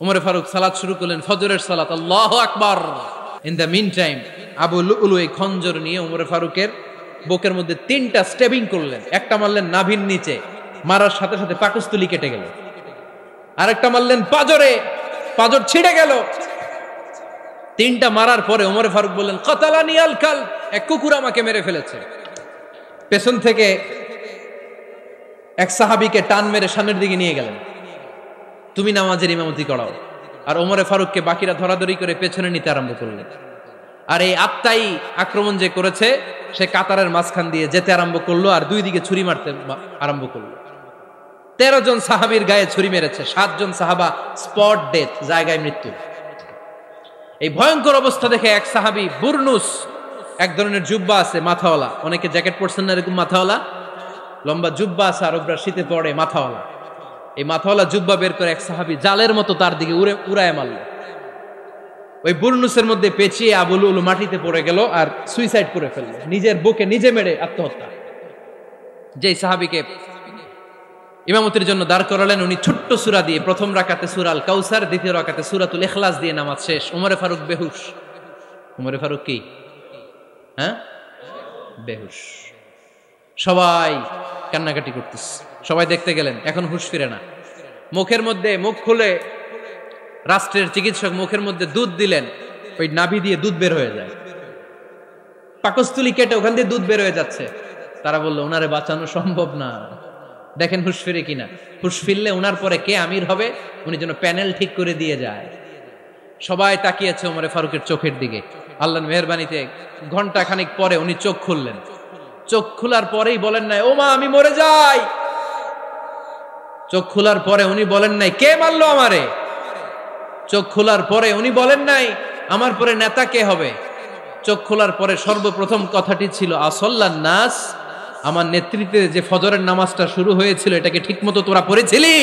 উমরে ফারুক সালাত শুরু করলেন, ফজরের সালাত, আল্লাহু আকবার। In the mean time Abu Lulu এই খঞ্জর নিয়ে উমরে ফারুকের বুকের মধ্যে 3টা স্টেবিং করলেন। একটা মারলেন নাভির নিচে, মারার সাথে সাথে পাকস্থলী কেটে গেল। আরেকটা মারলেন পাজরে, পাজর ছিঁড়ে গেল। 3টা মারার পরে উমরে ফারুক বললেন, কাতালানি আল কাল, এক কুকুর আমাকে মেরে ফেলেছে। পেছন থেকে এক সাহাবীকে টান মেরে সামনের দিকে নিয়ে গেলেন, তুমি নামাজের ইমামতি করাও। আর ওমরে ফারুককে বাকিরা ধরাধরি করে পেছনে নিতে আরম্ভ করলেন। আর এই আত্মাই আক্রমণ যে করেছে, সে কাতারের মাঝখান দিয়ে যেতে আরম্ভ করলো আর 2 দিকে ছুরি মারতে আরম্ভ করলো। 13 জন সাহাবীর গায়ে ছুরি মেরেছে, 7 জন সাহাবা স্পট ডেথ, জায়গায় মৃত্যু। এই ভয়ঙ্কর অবস্থা দেখে এক সাহাবী বুরনুস, এক ধরনের জুব্বা আছে মাথাওয়ালা, অনেকে জ্যাকেট পরছেন না এরকম মাথাওয়ালা, লম্বা জুব্বা আছে আর ওরা শীতে পড়ে মাথাওয়ালা, এই মাথাওয়ালা জুব্বা বের করে এক সাহাবী জালের মতো তার দিকে উড়ায় মারল। ওই বুরনুসের মধ্যে পেঁচিয়ে আবু লুলু মাটিতে পড়ে গেল আর সুইসাইড করে ফেলল, নিজের বুকে নিজে মেরে আত্মহত্যা। যেই সাহাবীকে ইমামতির জন্য দাঁড় করালেন, উনি ছোট্ট সূরা দিয়ে প্রথম রাকাতে সূরা আল কাউসার, দ্বিতীয় রাকাতে সূরাতুল ইখলাস দিয়ে নামাজ শেষ। উমরে ফারুক বেহুশ। উমরে ফারুক কি বেহুশ। সবাই কান্নাকাটি করতেছে, সবাই দেখতে গেলেন, এখন হুঁশ ফিরে না। মুখের মধ্যে, মুখ খুলে রাষ্ট্রের চিকিৎসক মুখের মধ্যে দুধ দিলেন, ওই নাভি দিয়ে দুধ বের হয়ে যায়, পাকস্থলী কেটে ওখান দিয়ে দুধ বের হয়ে যাচ্ছে। তারা বললো ওনারে বাঁচানো সম্ভব না, দেখেন হুঁশ ফিরে কিনা। হুঁশ ফিরলে ওনার পরে কে আমির হবে, উনি যেন প্যানেল ঠিক করে দিয়ে যায়। সবাই তাকিয়েছে ওমরে ফারুকের চোখের দিকে। আল্লাহর মেহেরবানিতে ঘন্টা খানিক পরে উনি চোখ খুললেন। চোখ খোলার পরেই বলেন নাই, ও মা আমি মরে যাই। চোখ খোলার পরে উনি বলেন নাই, কে মারলো আমারে। চোখ খোলার পরে উনি বলেন নাই, আমার পরে নেতা কে হবে। চোখ খোলার পরে সর্বপ্রথম কথাটি ছিল, আসল্লান নাস, আমার নেতৃত্বে যে ফজরের নামাজটা শুরু হয়েছিল এটাকে ঠিকমতো তোরা পড়েছিলি?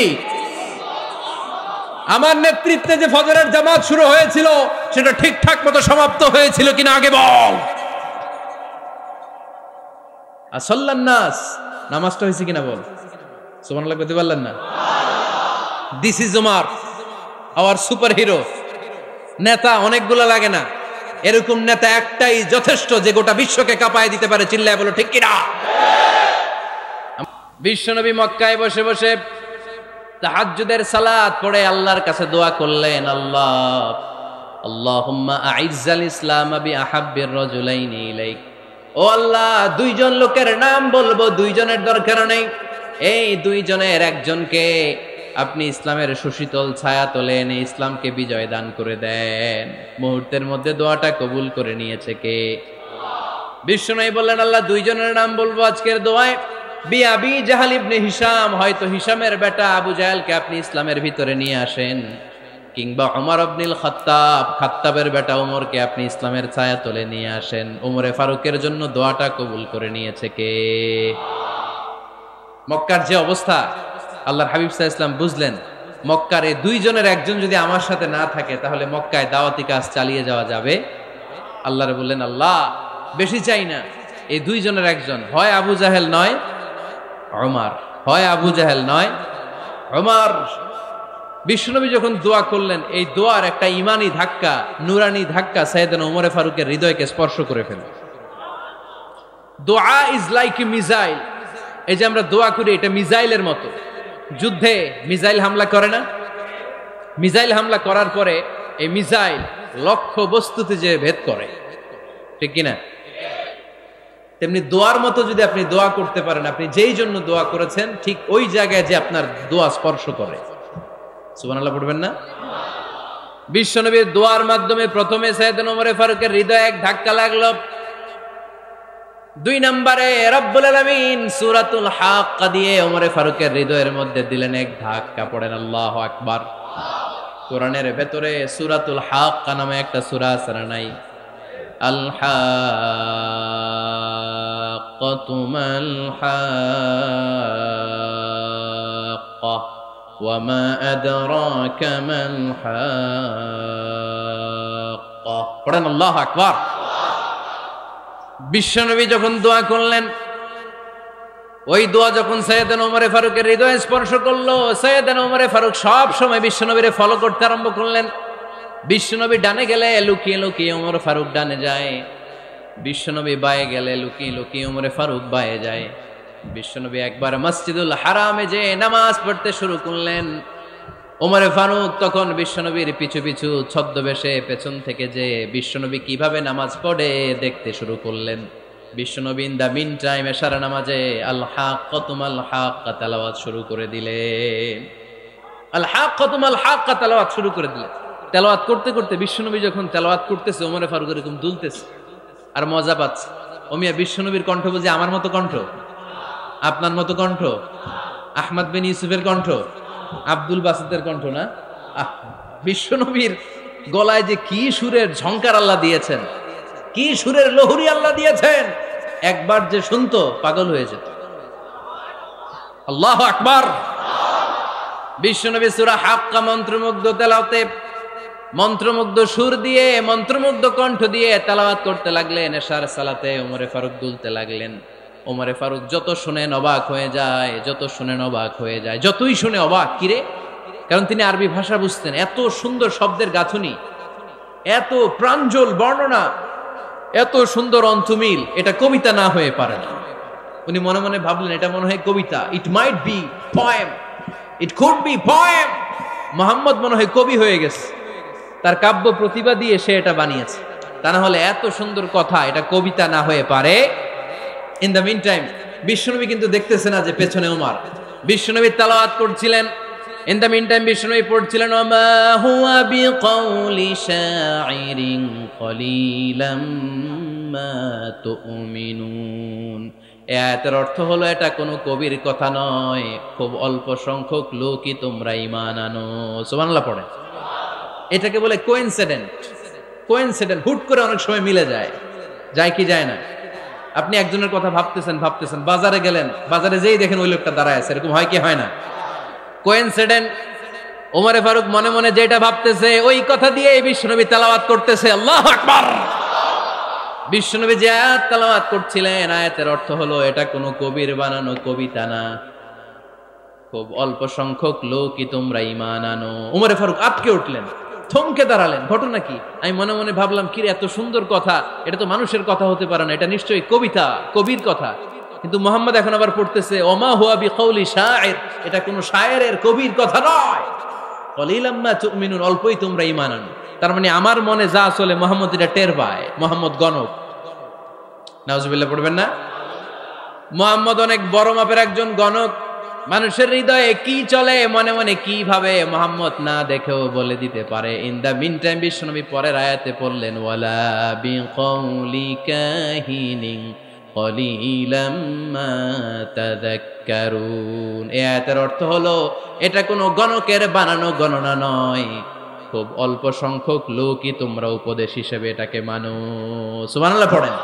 আমার নেতৃত্বে যে ফজরের জামাত শুরু হয়েছিল সেটা ঠিকঠাক মতো সমাপ্ত হয়েছিল কিনা আগে বল। আসল্লান নাস, নামাজটা হয়েছে কিনা বল। সুবহানাল্লাহ বলতে পারলেন না? This is Umar, hour super hero. নেতা অনেকগুলো লাগে না, এরকম নেতা একটাই যথেষ্ট যে গোটা বিশ্বকে কাঁপায় দিতে পারে। চিল্লায় বলো ঠিক কিনা? বিশ্বনবী মক্কায় বসে বসে তাহাজ্জুদের সালাত পড়ে আল্লাহর কাছে দোয়া করলেন, আল্লাহুম্মা আইজ্জাল ইসলাম বিআহাব্বির রাজুলাইনি ইলাইক। ও আল্লাহ, 2 জন লোকের নাম বলবো, 2 জনের দরকার নেই, এই 2 জনের একজনকে আপনি ইসলামের সুশীতল ছায়া তলে এনে ইসলামকে বিজয় দান করে দেন। মুহূর্তের মধ্যে দোয়াটা কবুল করে নিয়েছে কে? বিশ্বনবী বললেন, আল্লাহ 2 জনের নাম বলবো আজকের দোয়ায়। আবি জাহাল ইবনে হিশাম, হয়তো হিশামের বেটা আবু জাহেলকে আপনি ইসলামের ভিতরে নিয়ে আসেন, কিংবা ওমর ইবনুল খাত্তাব, খাত্তাবের বেটা ওমরকে আপনি ইসলামের ছায়া তলে নিয়ে আসেন। ওমরে ফারুকের জন্য দোয়াটা কবুল করে নিয়েছে কে? মক্কার যে অবস্থা, আল্লাহর হাবিব সাল্লাল্লাহু আলাইহি ওয়াসাল্লাম বুঝলেন মক্কার এই 2 জনের একজন যদি আমার সাথে না থাকে তাহলে মক্কায় দাওয়াতি কাজ চালিয়ে যাওয়া যাবে। আল্লাহরে বললেন, আল্লাহ বেশি চাই না, এই 2 জনের একজন, হয় আবু জাহেল নয় ওমর, হয় আবু জাহেল নয় ওমর। বিশ্বনবী যখন দোয়া করলেন, এই দোয়ার একটা ইমানি ধাক্কা, নুরানি ধাক্কা সাইয়েদনা ওমরে ফারুকের হৃদয়কে স্পর্শ করে ফেলে। দোয়া ইজ লাইক এ মিসাইল। এই যে আমরা দোয়া করি, এটা মিসাইলের মতো। যুদ্ধে মিসাইল হামলা করে না? মিসাইল হামলা করার পরে এই মিসাইল লক্ষ্য বস্তুতে যে ভেদ করে, ঠিক কিনা? তেমনি দোয়ার মতো যদি আপনি দোয়া করতে পারেন, আপনি যেই জন্য দোয়া করেছেন ঠিক ওই জায়গায় যে আপনার দোয়া স্পর্শ করে। সুবহানাল্লাহ পড়বেন না? বিশ্বনবীর দোয়ার মাধ্যমে প্রথমে সাইয়েদনা ওমর ফারুকের হৃদয়ে এক ধাক্কা লাগলো। 2 নম্বরে রব্বুল আলামিন সূরাতুল হাক্কা দিয়ে ওমর ফারুকের হৃদয়ের মধ্যে দিলেন এক ধাক্কা। পড়েন আল্লাহু আকবার। কোরআনের ভেতরে সূরাতুল হাক্কা নামে একটা সূরা আছে না নাই? আল হাক্কাতু মাল হাক্কা ওয়া মা আদরাকা মাল হাক্কা। পড়েন আল্লাহু আকবার। বিশ্বনবী যখন দোয়া করলেন, ওই দোয়া যখন সৈয়দনা ওমরে ফারুকের হৃদয়ে স্পর্শ করলো, সৈয়দনা ওমরে ফারুক সব সময় বিশ্বনবীরে ফলো করতে আরম্ভ করলেন। বিশ্বনবী ডানে গেলে লুকিয়ে লুকিয়ে ওমর ফারুক ডানে যায়, বিশ্বনবী বায়ে গেলে লুকিয়ে লুকিয়ে ওমরে ফারুক বায়ে যায়। বিশ্বনবী একবার মসজিদুল হারামে যে নামাজ পড়তে শুরু করলেন, ওমরে ফারুক তখন বিশ্বনবীর পিছু পিছু ছদ্মবেশে পেছন থেকে যে বিশ্বনবী কিভাবে নামাজ পড়ে দেখতে শুরু করলেন। বিশ্বনবী ইন দা মিন টাইম এশার নামাজে আল হাক্কাতুমাল হাক্কা তেলাওয়াত শুরু করে দিলেন। আল হাক্কাতুমাল হাক্কা তেলাওয়াত শুরু করে দিলেন। তেলাওয়াত করতে করতে বিশ্বনবী যখন তেলাওয়াত করতেছে, ওমরে ফারুক এরকম দুলতেছে আর মজা পাচ্ছে। ওমিয়া বিশ্বনবীর কণ্ঠ বুঝি আমার মতো কণ্ঠ, আপনার মতো কণ্ঠ, আহমদ বিন ইউসুফের কণ্ঠ, আব্দুল বাসিতের কণ্ঠ না। বিশ্বনবীর গলায় যে কি সুরের ঝংকার আল্লাহ দিয়েছেন, কি সুরের লহরি আল্লাহ দিয়েছেন, একবার যে শুনতো পাগল হয়ে যেত। আল্লাহু আকবার। বিশ্বনবী সূরা হাক্কা মন্ত্রমুগ্ধ তেলাওয়াতে, মন্ত্রমুগ্ধ সুর দিয়ে, মন্ত্রমুগ্ধ কণ্ঠ দিয়ে তেলাওয়াত করতে লাগলেন। এশার সালাতে ওমরে ফারুক দুলতে লাগলেন। ওমরে ফারুক যত শুনেন অবাক হয়ে যায়, যত শুনেন অবাক হয়ে যায়, যতই শুনে অবাক। কিরে? কারণ তিনি আরবি ভাষা বুঝতেন। এত সুন্দর শব্দের গাঁথুনি, এত প্রাঞ্জল বর্ণনা, এত সুন্দর অন্তমিল, এটা কবিতা না হয়ে পারে না। উনি মনে মনে ভাবলেন এটা মনে হয় কবিতা। It might be poem, it could be poem. Muhammad মনে হয় কবি হয়ে গেছে, তার কাব্য প্রতিভা দিয়ে সে এটা বানিয়েছে। তা না হলে এত সুন্দর কথা, এটা কবিতা না হয়ে পারে। ইন দ্য মিন টাইম বিশ্বনবী কিন্তু দেখতেছে না যে পেছনে ওমর। বিশ্বনবী তেলাওয়াত করছিলেন। ইন দ্য মিন টাইম বিশ্বনবী পড়ছিলেন ওমা হুয়া বিকাউলি শাইরিন কলিলাম মা তুমিনুন। এই আয়াতের অর্থ হলো এটা কোনো কবির কথা নয়, খুব অল্প সংখ্যক লোকই তোমরা ঈমান আনো। সুবহানাল্লাহ পড়ে। এটাকে বলে কোইন্সিডেন্ট। কোইন্সিডেন্ট হুট করে অনেক সময় মিলে যায়, যায় কি যায় না। আপনি একজনের কথা ভাবতেছেন ভাবতেছেন, বাজারে গেলেন, বাজারে যেই দেখেন ওই লোকটা দাঁড়ায় আছে, এরকম হয় কি হয় না? কোইন্সিডেন্ট। ওমরে ফারুক মনে মনে যেটা ভাবতেছে ওই কথা দিয়ে বিশ্বনবী তেলাওয়াত করতেছে। আল্লাহু আকবার। বিশ্বনবী যে আয়াত তেলাওয়াত করছিলেন, আয়াতের অর্থ হলো এটা কোনো কবির বানানো কবিতা না, খুব অল্প সংখ্যক লোকই তোমরা ঈমান আনো। ওমরে ফারুক আটকে উঠলেন, থমকে দাঁড়ালেন। ঘটনা কি? আমি মনে মনে ভাবলাম, কি রে এত সুন্দর কথা, এটা তো মানুষের কথা হতে পারে না, এটা নিশ্চয়ই কবিতা, কবির কথা। কিন্তু মুহাম্মদ এখন আবার পড়তেছে ওমা হুয়া বিকাউলি শাইর, এটা কোনো শায়েরের, কবির কথা নয়। কলিলাম মা তুমিনুন, অল্পই তোমরা ঈমান আনো। তার মানে আমার মনে যা চলে মুহাম্মদ এটা টের পায়। মুহাম্মদ গণক। নাউজুবিল্লাহ পড়বেন না? মুহাম্মদ অনেক বড় মাপের একজন গণক। মানুষের হৃদয়ে কি চলে, মনে মনে কি ভাবে, মুহাম্মদ না দেখেও বলে দিতে পারে। ইন দা মিন টাইম বিশ্বনবী পরের আয়াতে পড়লেন ওয়ালা বিকাউলি কাহিনিন কলিলাম মা তাযাক্কারুন। এই আয়াতের অর্থ হলো এটা কোনো গণকের বানানো গণনা নয়, খুব অল্প সংখ্যক লোকই তোমরা উপদেশ হিসেবে এটাকে মানো। সুবহানাল্লাহ পড়েন।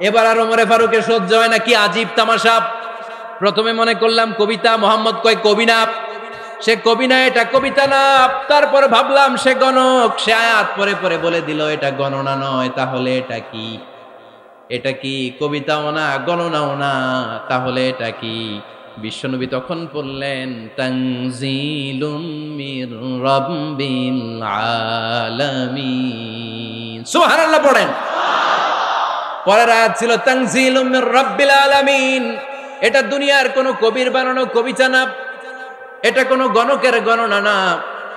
এবার আর ওমরে ফারুকের সহ্য হয় না, কি আজীব তামাশা। প্রথমে মনে করলাম কবিতা, মোহাম্মদ কয় কবি না, সে কবি না, এটা কবিতা না। তারপর ভাবলাম সে গণক, সে আয়াত পরে পরে বলে দিল এটা গণনা নয়, তাহলে এটা কি? এটা কি কবিতাও না, গণনাও না, তাহলে এটা কি? বিশ্বনবী তখন বললেন তানজিলুম মির রাব্বিল আলামিন। সুবহানাল্লাহ পড়েন। পরের আয়াত ছিল তানজিলুম মির রাব্বিল আলামিন। এটা দুনিয়ার কোনো কবির বানানো কবিতা না, এটা কোনো গণকের গণনা না,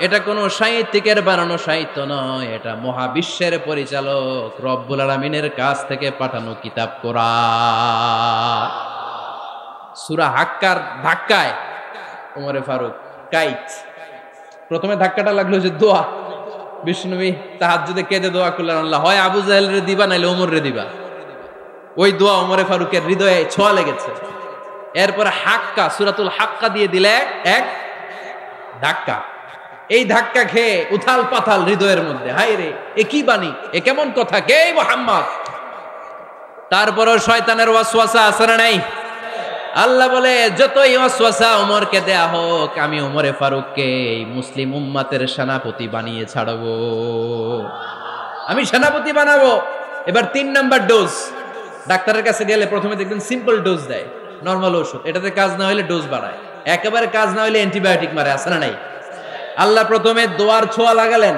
এটা কোনো সাহিত্যিকের বানানো সাহিত্য নয়, এটা মহাবিশ্বের পরিচালক রব্বুল আলামিনের কাছ থেকে পাঠানো কিতাব কোরআন। সূরা হাক্কার ধাক্কায় ওমরে ফারুক কাইত। প্রথমে ধাক্কাটা লাগলো যে দোয়া। বিশ্বনবী তাহাজ্জুদে কেঁদে দোয়া করলেন, আল্লাহ হয় আবু জাহেল রে দিবা, নাইলে ওমর রে দিবা। ওই দোয়া ওমরে ফারুকের হৃদয়ে ছোঁয়া লেগেছে। এরপরে হাক্কা, সূরাতুল হাক্কা দিয়ে দিলে এক ধাক্কা। এই ধাক্কা খেয়ে উথাল পাথাল হৃদয়ের মধ্যে, হায় রে এ কি বাণী, এ কেমন কথা, কে মুহাম্মদ? তারপরও শয়তানের ওয়াসওয়াসা আছে না নাই? আল্লাহ বলে যতই ওয়াসওয়াসা ওমরকে দেয়া হোক, আমি ওমরে ফারুককে এই মুসলিম উম্মাতের সেনাপতি বানিয়ে ছাড়বো, আমি সেনাপতি বানাবো। এবার 3 নাম্বার ডোজ। ডাক্তারের কাছে গেলে প্রথমে দেখবেন সিম্পল ডোজ দেয়, নরমাল ওষুধ, এটাতে কাজ না হইলে ডোজ বাড়ায়, একেবারে কাজ না হইলে অ্যান্টিবায়োটিক মারে, আছে না নাই? আল্লাহ প্রথমে দোয়ার ছোঁয়া লাগালেন,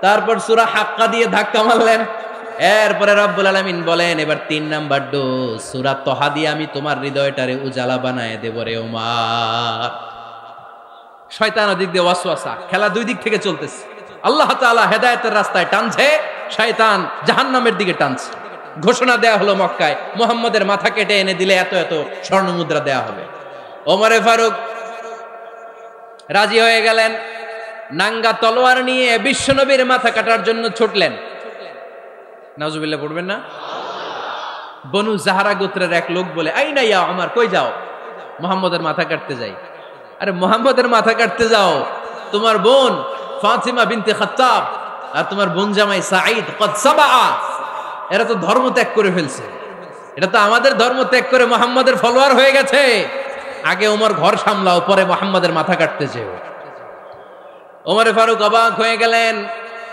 তারপর সূরা হাক্কা দিয়ে ধাক্কা মারলেন, এরপরে রব্বুল আলামিন বলেন এবার ৩ নাম্বার ডোজ সূরা তহা দিয়ে আমি তোমার হৃদয়টারে উজালা বানায় দেব রে ওমর। শয়তান ওদিক দিয়ে ওয়াসওয়াসা, খেলা দুই দিক থেকে চলতেছে। আল্লাহ তাআলা হেদায়েতের রাস্তায় টানছে, শয়তান জাহান্নামের দিকে টানছে। ঘোষণা দেয়া হলো মক্কায়, মুহাম্মদের মাথা কেটে এনে দিলে এত এত স্বর্ণ মুদ্রা দেয়া হবে। ওমরে ফারুক রাজি হয়ে গেলেন, নাঙ্গা তলোয়ার নিয়ে বিশ্বনবীর মাথা কাটার জন্য ছুটলেন। নাউজুবিল্লাহ পড়বেন না? বনু জাহরা গোত্রের এক লোক বলে, আইনা ইয়া ওমর, কই যাও? মুহাম্মদের মাথা কাটতে যাই। আরে মুহাম্মদের মাথা কাটতে যাও? তোমার বোন ফাতিমা বিনতে খাত্তাব আর তোমার বোন জামাই সাঈদ কদ সাবা, এরা তো ধর্ম ত্যাগ করে ফেলছে, এটা তো আমাদের ধর্ম ত্যাগ করে মুহাম্মদের ফলোয়ার হয়ে গেছে। আগে ওমর ঘর সামলাও, পরে মুহাম্মদের মাথা কাটতে যেও। ওমরে ফারুক অবাক হয়ে গেলেন,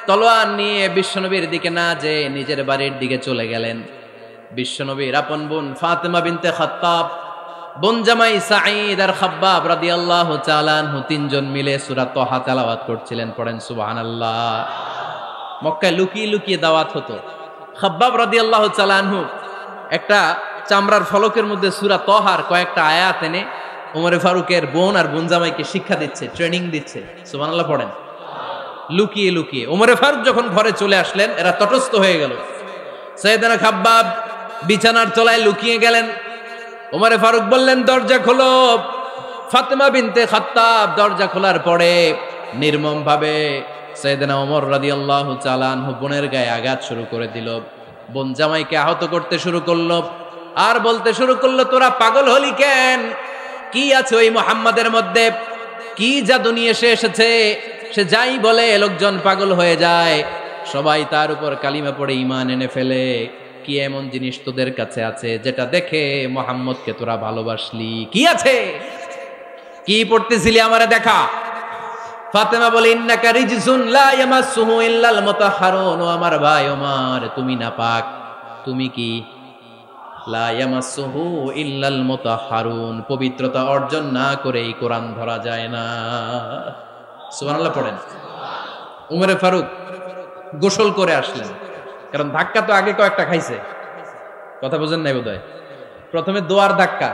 তলোয়ার নিয়ে বিশ্বনবীর দিকে না যে নিজের বাড়ির দিকে চলে গেলেন। বিশ্বনবীর আপন বোন ফাতিমা বিনতে খাত্তাব, বোন জামাই সাঈদ আর খাব্বাব রাদিয়াল্লাহু তাআলা আনহু তিনজন মিলে সূরা তহা তেলাওয়াত করছিলেন। পড়েন সুবহানাল্লাহ। মক্কায় লুকিয়ে লুকিয়ে দাওয়াত হতো। খাব্বাব রাদিয়াল্লাহু তাআলা আনহু একটা চামড়ার ফলকের মধ্যে সূরা তহার কয়েকটা আয়াত এনে ওমরে ফারুকের বোন আর বোন জামাইকে শিক্ষা দিচ্ছে, ট্রেনিং দিচ্ছে। সুবহানাল্লাহ পড়েন। লুকিয়ে লুকিয়ে ওমরে ফারুক যখন ঘরে চলে আসলেন, এরা তটস্থ হয়ে গেল। সাইয়েদনা খাব্বাব বিছানার তলায় লুকিয়ে গেলেন। ওমরে ফারুক বললেন, দরজা খোলো। ফাতিমা বিনতে খাত্তাব দরজা খোলার পরে নির্মম ভাবে সাইয়েদনা ওমর রাদিয়াল্লাহু তাআলা আনহু বোনের গায়ে আঘাত শুরু করে দিল। বোন জামাইকে আহত করতে শুরু করলো আর বলতে শুরু করলো, তোরা পাগল হলি কেন? কি আছে ওই মুহাম্মাদের মধ্যে? কি জাদু নিয়ে সে এসেছে? সে যাই বলে লোকজন পাগল হয়ে যায়, সবাই তার উপর কালিমা পড়ে ঈমান এনে ফেলে। কি এমন জিনিস তোদের কাছে আছে যেটা দেখে মুহাম্মদকে তোরা ভালোবাসলি? কি আছে? কি পড়তেছিলি আমারে দেখা। ফাতেমা বলে, ইন্নাকা রিজসুন লা ইয়ামাসসুহু ইল্লাল মুতাহহারুন। ও আমার ভাই ওমর, তুমি নাপাক। তুমি কি? লা ইয়ামাসসুহু ইল্লাল মুতাহহারুন, পবিত্রতা অর্জন না করে এই কোরআন ধরা যায় না। সুবহানাল্লাহ পড়েন। উমরে ফারুক গোসল করে আসলেন, কারণ ধাক্কা তো আগে কয়েকটা খাইছে। কথা বুঝেন নাই বোধহয়? প্রথমে দোয়ার ধাক্কা,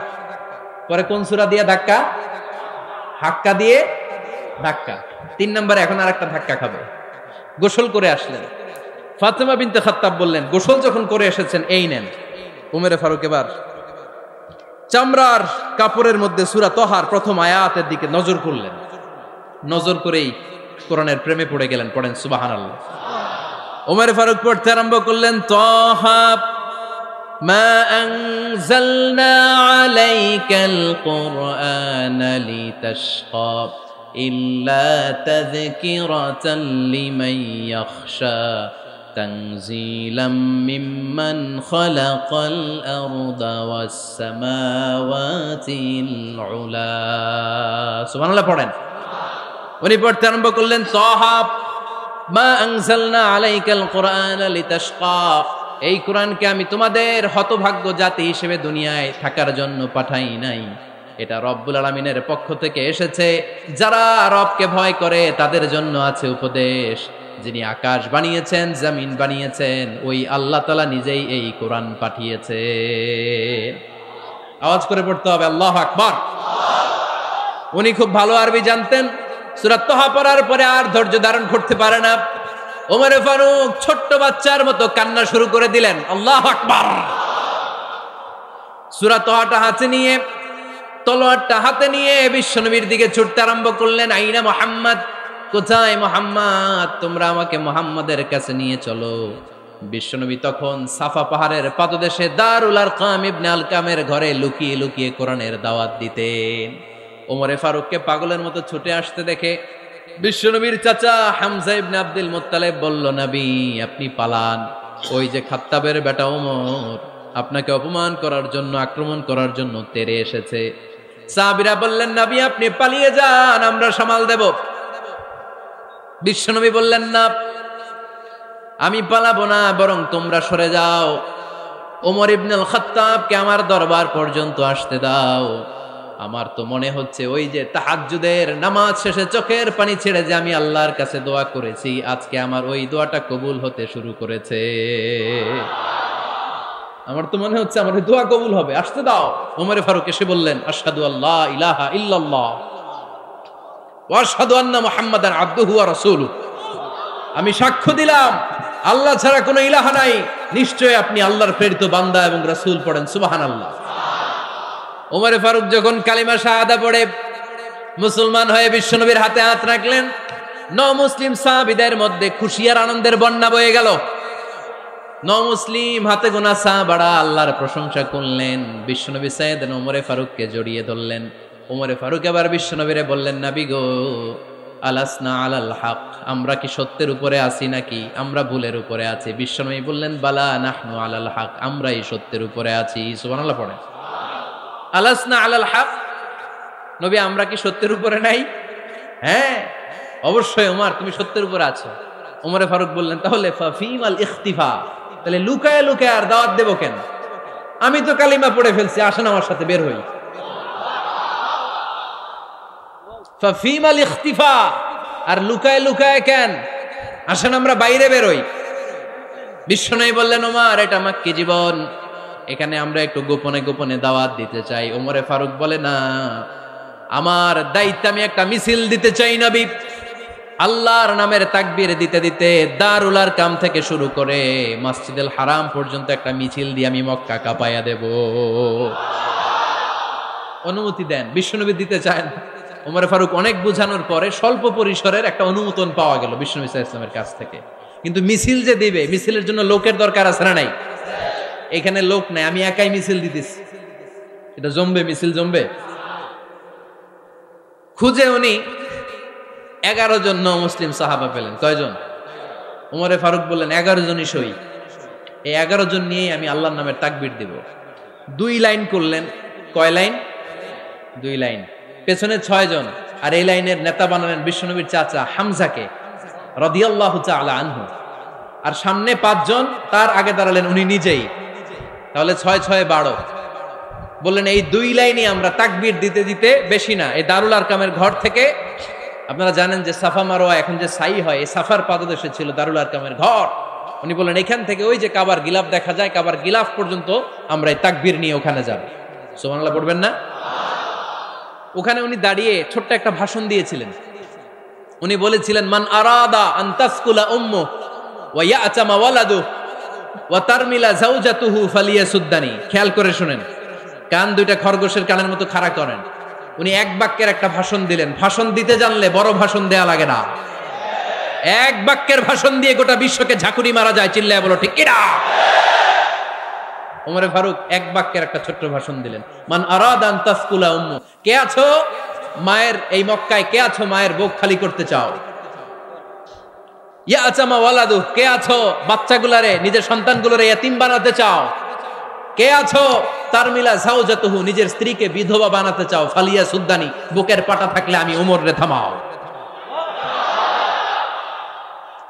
পরে কোন সূরা দিয়ে ধাক্কা? হাক্কা দিয়ে ধাক্কা। 3 নম্বরে এখন আর একটা ধাক্কা খাবে। গোসল করে আসলেন। ফাতিমা বিনতে খাত্তাব বললেন, গোসল যখন করে এসেছেন, এই নেন। উমরে ফারুক এবার চামড়ার কাপড়ের মধ্যে সূরা তহার প্রথম আয়াতের দিকে নজর করলেন। নজর করেই কোরআনের প্রেমে পড়ে গেলেন। পড়েন সুবহানাল্লাহ। উমরে ফারুক পড়তে আরম্ভ করলেন, তহা মা আনজালনা আলাইকাল কুরআনা লিতাশকা ইল্লা তাযকিরাতাল লিমান ইয়াখশা তানজিলাম মিম্মান খালাকাল আরদা ওয়াস সামাওয়াতিল উলা। সুবহানাল্লাহ পড়েন। উনি পড়তে আরম্ভ করলেন, তহা মা আনজালনা আলাইকাল কুরআনা লিতাশকা, এই কোরআনকে আমি তোমাদের হতভাগ্য জাতি হিসেবে দুনিয়ায় থাকার জন্য পাঠাই নাই। এটা রব্বুল আলামিনের পক্ষ থেকে এসেছে। যারা রবকে ভয় করে তাদের জন্য আছে উপদেশ। যিনি আকাশ বানিয়েছেন, জমিন বানিয়েছেন, ওই আল্লাহ তাআলা নিজেই এই কোরআন পাঠিয়েছে। আওয়াজ করে পড়তে হবে, আল্লাহু আকবার। উনি খুব ভালো আরবি জানতেন। সূরা তহা পড়ার পরে আর ধৈর্য ধারণ করতে পারে না। ওমরে ফারুক ছোট্ট বাচ্চার মতো কান্না শুরু করে দিলেন। আল্লাহু আকবার। সূরা তহাটা হাতে নিয়ে, তলোয়ারটা হাতে নিয়ে বিশ্বনবীর দিকে ছুটতে আরম্ভ করলেন। আইনা মুহাম্মদ, কোথায় মুহাম্মদ? তোমরা আমাকে মুহাম্মদের কাছে নিয়ে চলো। বিশ্বনবী তখন সাফা পাহাড়ের পাদদেশে দারুল আরকাম ইবনে আলকামের ঘরে লুকিয়ে লুকিয়ে কোরআনের দাওয়াত দিতেন। ওমরে ফারুককে পাগলের মতো ছুটে আসতে দেখে বিশ্বনবীর চাচা হামজা ইবনে আব্দুল মুত্তালিব বলল, নবী আপনি পালান। ওই যে খাত্তাবের বেটা ওমর আপনাকে অপমান করার জন্য, আক্রমণ করার জন্য তেরে এসেছে। সাহাবীরা বললেন, নবী আপনি পালিয়ে যান, আমরা সামাল দেব। বিশ্বনবী বললেন, না আমি পালাবো না, বরং তোমরা সরে যাও। ওমর ইবনুল খাত্তাবকে আমার দরবার পর্যন্ত আসতে দাও। আমার তো মনে হচ্ছে ওই যে তাহাজ্জুদের নামাজ শেষে চোখের পানি ছেড়ে যে আমি আল্লাহর কাছে দোয়া করেছি, আজকে আমার ওই দোয়াটা কবুল হতে শুরু করেছে। আমার তো মনে হচ্ছে আমার ওই দোয়া কবুল হবে, আসতে দাও। ওমরে ফারুক এসে বললেন, আশহাদু আল্লা ইলাহা ইল্লাল্লাহ ওয়া আশহাদু আন্না মুহাম্মাদান আবদুহু ওয়া রাসূলুহু। আমি সাক্ষ্য দিলাম আল্লাহ ছাড়া কোনো ইলাহা নাই, নিশ্চয় আপনি আল্লাহর প্রেরিত বান্দা এবং রাসূল। পড়েন সুবহানাল্লাহ। ওমরে ফারুক যখন কালিমা শাহাদা পড়ে মুসলমান হয়ে বিশ্বনবীর হাতে হাত রাখলেন, মুসলিম সাহাবীদের মধ্যে খুশি আর আনন্দের বন্যা বয়ে গেল। মুসলিম হাতে গোনা সাহাবারা আল্লাহর প্রশংসা করলেন। বিশ্বনবী সাইয়েদনা ওমরে ফারুককে জড়িয়ে ধরলেন। ওমরে ফারুক এবার বিশ্বনবীরে বললেন, নবী গো, আলাসনা আলাল হক, আমরা কি সত্যের উপরে আছি নাকি আমরা ভুলের উপরে আছি? বিশ্বনবী বললেন, বালা নাহনু আলাল হক, আমরাই সত্যের উপরে আছি। সুবহানাল্লাহ পড়েন। আলাসনা আলাল হক, নবী আমরা কি সত্যের উপরে নাই? হ্যাঁ অবশ্যই ওমর, তুমি সত্যের উপরে আছো। ওমরে ফারুক বললেন, তাহলে ফাফিমাল ইখতিফা, তাহলে লুকায় লুকায় আর দাওয়াত দেব কেন? আমি তো কালিমা পড়ে ফেলছি, আসেন আমার সাথে বের হই। ফাফিমাল ইখতিফা, আর লুকায় লুকায় কেন? আসেন আমরা বাইরে বের হই। বিশ্বনবী বললেন, ওমর এটা মাক্কি জীবন, এখানে আমরা একটু গোপনে গোপনে দাওয়াত দিতে চাই। ওমরে ফারুক বলে, না, আমার দায়িত্ব, আমি একটা মিছিল দিতে চাই নবী। আল্লাহর নামের তাকবীর দিতে দিতে দারুল আরকাম থেকে শুরু করে মসজিদুল হারাম পর্যন্ত একটা মিছিল দিয়ে আমি মক্কা কাঁপাইয়া দেব। অনুমতি দেন। বিশ্বনবী দিতে চায় না। ওমর ফারুক অনেক বোঝানোর পরে স্বল্প পরিসরের একটা অনুমোদন পাওয়া গেল বিশ্বনবী সাল্লাল্লাহু আলাইহি ওয়াসাল্লামের কাছ থেকে। কিন্তু মিছিল যে দিবে, মিছিলের জন্য লোকের দরকার আছে না নাই? এখানে লোক নাই, আমি একাই মিছিল দিতেছি। এটা জমবে, মিছিল জমবে। খুঁজে উনি 11 জন মুসলিম সাহাবা পেলেন। কয়জন? ওমরে ফারুক বললেন, 11 জনই সই। এই 11 জন নিয়েই আমি আল্লাহর নামের তাকবীর দিব। 2 লাইন করলেন। কয় লাইন? 2 লাইন। পেছনে 6 জন, আর এই লাইনের নেতা বানালেন বিশ্বনবীর চাচা হামজাকে রাদিয়াল্লাহু তাআলা আনহু। আর সামনে 5 জন, তার আগে দাঁড়ালেন উনি নিজেই। তাহলে 6 6 12। বললেন এই 2 লাইনই আমরা তাকবীর দিতে দিতে, বেশি না, এই দারুল আরকামের ঘর থেকে, আপনারা জানেন যে সাফা মারোয়া এখন যে সাই হয়, এই সাফার পাদদেশে ছিল দারুল আরকামের ঘর। উনি বললেন এখান থেকে ওই যে কাবার গিলাফ দেখা যায়, কাবার গিলাফ পর্যন্ত আমরা এই তাকবীর নিয়ে ওখানে যাব। সুবহানাল্লাহ পড়বেন না? ওখানে উনি দাঁড়িয়ে ছোট্ট একটা ভাষণ দিয়েছিলেন। উনি বলেছিলেন, মান আরাদা আন তাসকুলা উম্মু ওয়া ইয়াতামা ওয়ালাদু ওয়া তারমিলা যাওজাতুহু ফালিয়াসুদ্দানি। খেয়াল করে শুনেন, কান দুইটা খরগোশের কানের মতো খাড়া করেন। উনি এক বাক্যের একটা ভাষণ দিলেন। ভাষণ দিতে জানলে বড় ভাষণ দেয়া লাগে না। এক বাক্যের ভাষণ দিয়ে গোটা বিশ্বকে ঝাঁকুনি মারা যায়। চিল্লায় বলো ঠিক কিনা? ওমরে ফারুক এক বাক্যের একটা ছোট্ট ভাষণ দিলেন। মান আরাদা আন তাসকুলা উম্মু, কে আছো মায়ের এই মক্কায়, কে আছো মায়ের বুক খালি করতে চাও? ইয়াতামা ওয়ালাদু, কে আছো বাচ্চাগুলারে, নিজের সন্তানগুলোরে ইয়াতিম বানাতে চাও? কে আছো তারমিলা যাওজাতুহু, নিজের স্ত্রীকে বিধবা বানাতে চাও? ফালিয়া সুদ্দানি, বুকের পাটা থাকলে আমি ওমর রে থামাও।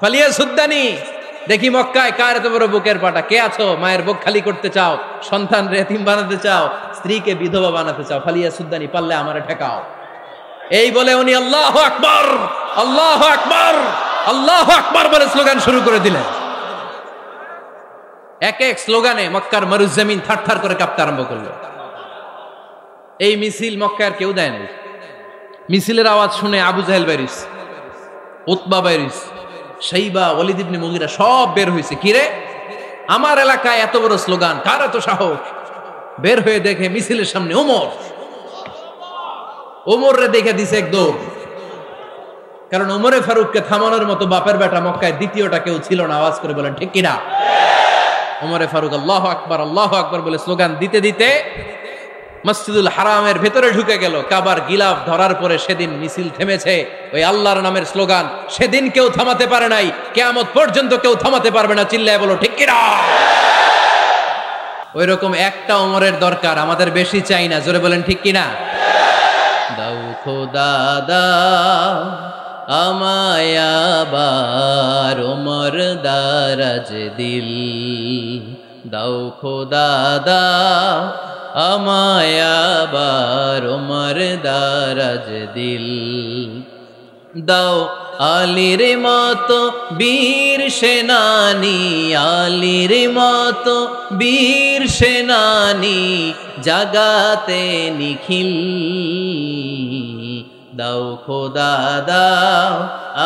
ফালিয়া সুদ্দানি, দেখি মক্কায় কার এত বড় বুকের পাটা। কে আছো মায়ের বুক খালি করতে চাও, সন্তান রে এতিম বানাতে চাও, স্ত্রীকে বিধবা বানাতে চাও? ফালিয়া সুদ্দানি, পারলে আমারে ঠেকাও। এই বলে উনি আল্লাহু আকবার, আল্লাহু আকবার, আল্লাহু আকবার বলে স্লোগান শুরু করে দিলেন। এক এক স্লোগানে মক্কার মরুজমিন থারথার করে কাঁপতে আরম্ভ করলো। এই মিছিল মক্কার কেউ দেয় নাই। মিছিলের আওয়াজ শুনে আবু জাহেল বাইরিস, উতবা বাইরিস, শাইবা, ওয়ালিদ ইবনে মুগিরা সব বের হয়েছে। কিরে, আমার এলাকায় এত বড় স্লোগান, কার এত সাহস? বের হয়ে দেখে মিছিলের সামনে ওমর। ওমর রে দেখে দিছে একদম। কারণ ওমরে ফারুককে থামানোর মতো বাপের বেটা মক্কায় দ্বিতীয়টা কেউ ছিল না। আওয়াজ করে বলেন ঠিক কিনা? ওমরে ফারুক আল্লাহু আকবার, আল্লাহু আকবার বলে স্লোগান দিতে দিতে মসজিদুল হারামের ভেতরে ঢুকে গেল। কাবার গিলাফ ধরার পরে সেদিন মিছিল থেমেছে। ওই আল্লাহর নামের স্লোগান সেদিন কেউ থামাতে পারে নাই, কিয়ামত পর্যন্ত কেউ থামাতে পারবে না। চিল্লায় বলো ঠিক কিনা? ওই রকম একটা ওমরের দরকার, আমাদের বেশি চাই না। জোরে বলেন ঠিক কিনা? দাও খোদা দাও আমায় আবার ওমর দারাজ দিল, দাও খোদা দাও আমায় আবার ওমর দারাজ দিল, দাও আলীর মতো বীর সেনানী, আলীর মতো বীর সেনানী জাগাতে নিখিল, দাও খোদা দাও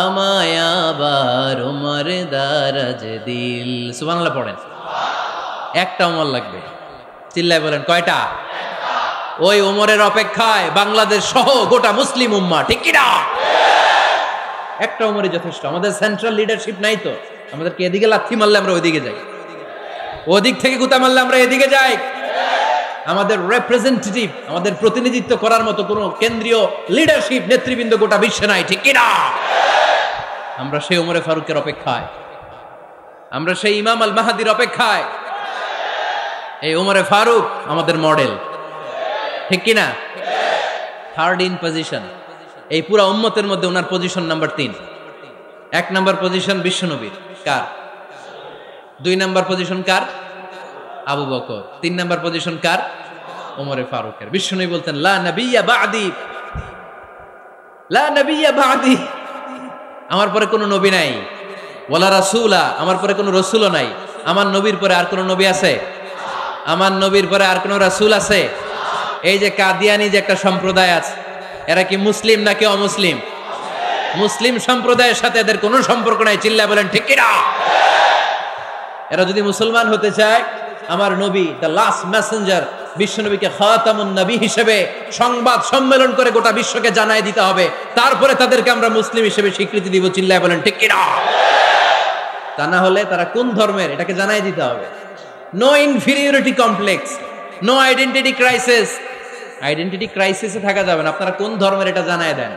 আমায় আবার ওমর দারাজ দিল। সুবহানাল্লাহ পড়েন। একটা ওমর লাগবে, চিল্লায় বলেন কয়টা? ওই ওমরের অপেক্ষায় বাংলাদেশ সহ গোটা মুসলিম উম্মাহ, ঠিক কি না? একটা ওমরই যথেষ্ট। আমাদের সেন্ট্রাল লিডারশিপ নাই তো, আমাদেরকে এদিকে লাথি মারলে আমরা ওইদিকে যাই, ওদিক থেকে গুতা মারলে আমরা এদিকে যাই। আমাদের রিপ্রেজেন্টেটিভ, আমাদের প্রতিনিধিত্ব করার মতো কোনো কেন্দ্রীয় লিডারশিপ নেতৃবৃন্দ গোটা বিশ্বে নাই, ঠিক কি না? আমরা সেই ওমরে ফারুকের অপেক্ষায়, আমরা সেই ইমাম আল মাহাদির অপেক্ষায়। এই ওমরে ফারুক আমাদের মডেল, ঠিক কি না? থার্ড ইন পজিশন এই পুরা উম্মতের মধ্যে ওনার পজিশন নাম্বার 3। 1 নাম্বার পজিশন বিশ্বনবীর, কার? 2 নাম্বার পজিশন কার? আবু বকর। 3 নাম্বার পজিশন কার? ওমরে ফারুকের। বিশ্বনবী বলতেন লা নবিয়্যা বা'দি, লা নবিয়্যা বা'দি, আমার পরে কোনো নবী নাই। ওয়ালা রাসূলা, আমার পরে কোনো রাসূলও নাই। আমার নবীর পরে আর কোনো নবী আছে? আমার নবীর পরে আর কোনো রাসূল আছে? এই যে কাদিয়ানি যে একটা সম্প্রদায় আছে, এরা কি মুসলিম নাকি অমুসলিম? মুসলিম সম্প্রদায়ের সাথে এদের কোনো সম্পর্ক নাই, চিল্লায় বলেন ঠিক কি না? এরা যদি মুসলমান হতে চায়, আমার নবী দ্য লাস্ট মেসেঞ্জার বিশ্বনবীকে খাতামুন নবী হিসেবে সংবাদ সম্মেলন করে গোটা বিশ্বকে জানায় দিতে হবে, তারপরে তাদেরকে আমরা মুসলিম হিসেবে স্বীকৃতি দিব, চিল্লায় বলেন ঠিক কি না? তা না হলে তারা কোন ধর্মের এটাকে জানায় দিতে হবে। No inferiority complex, no identity crisis. Identity ক্রাইসিসে থাকা যাবে না। আপনারা কোন ধর্মের এটা জানায় দেন।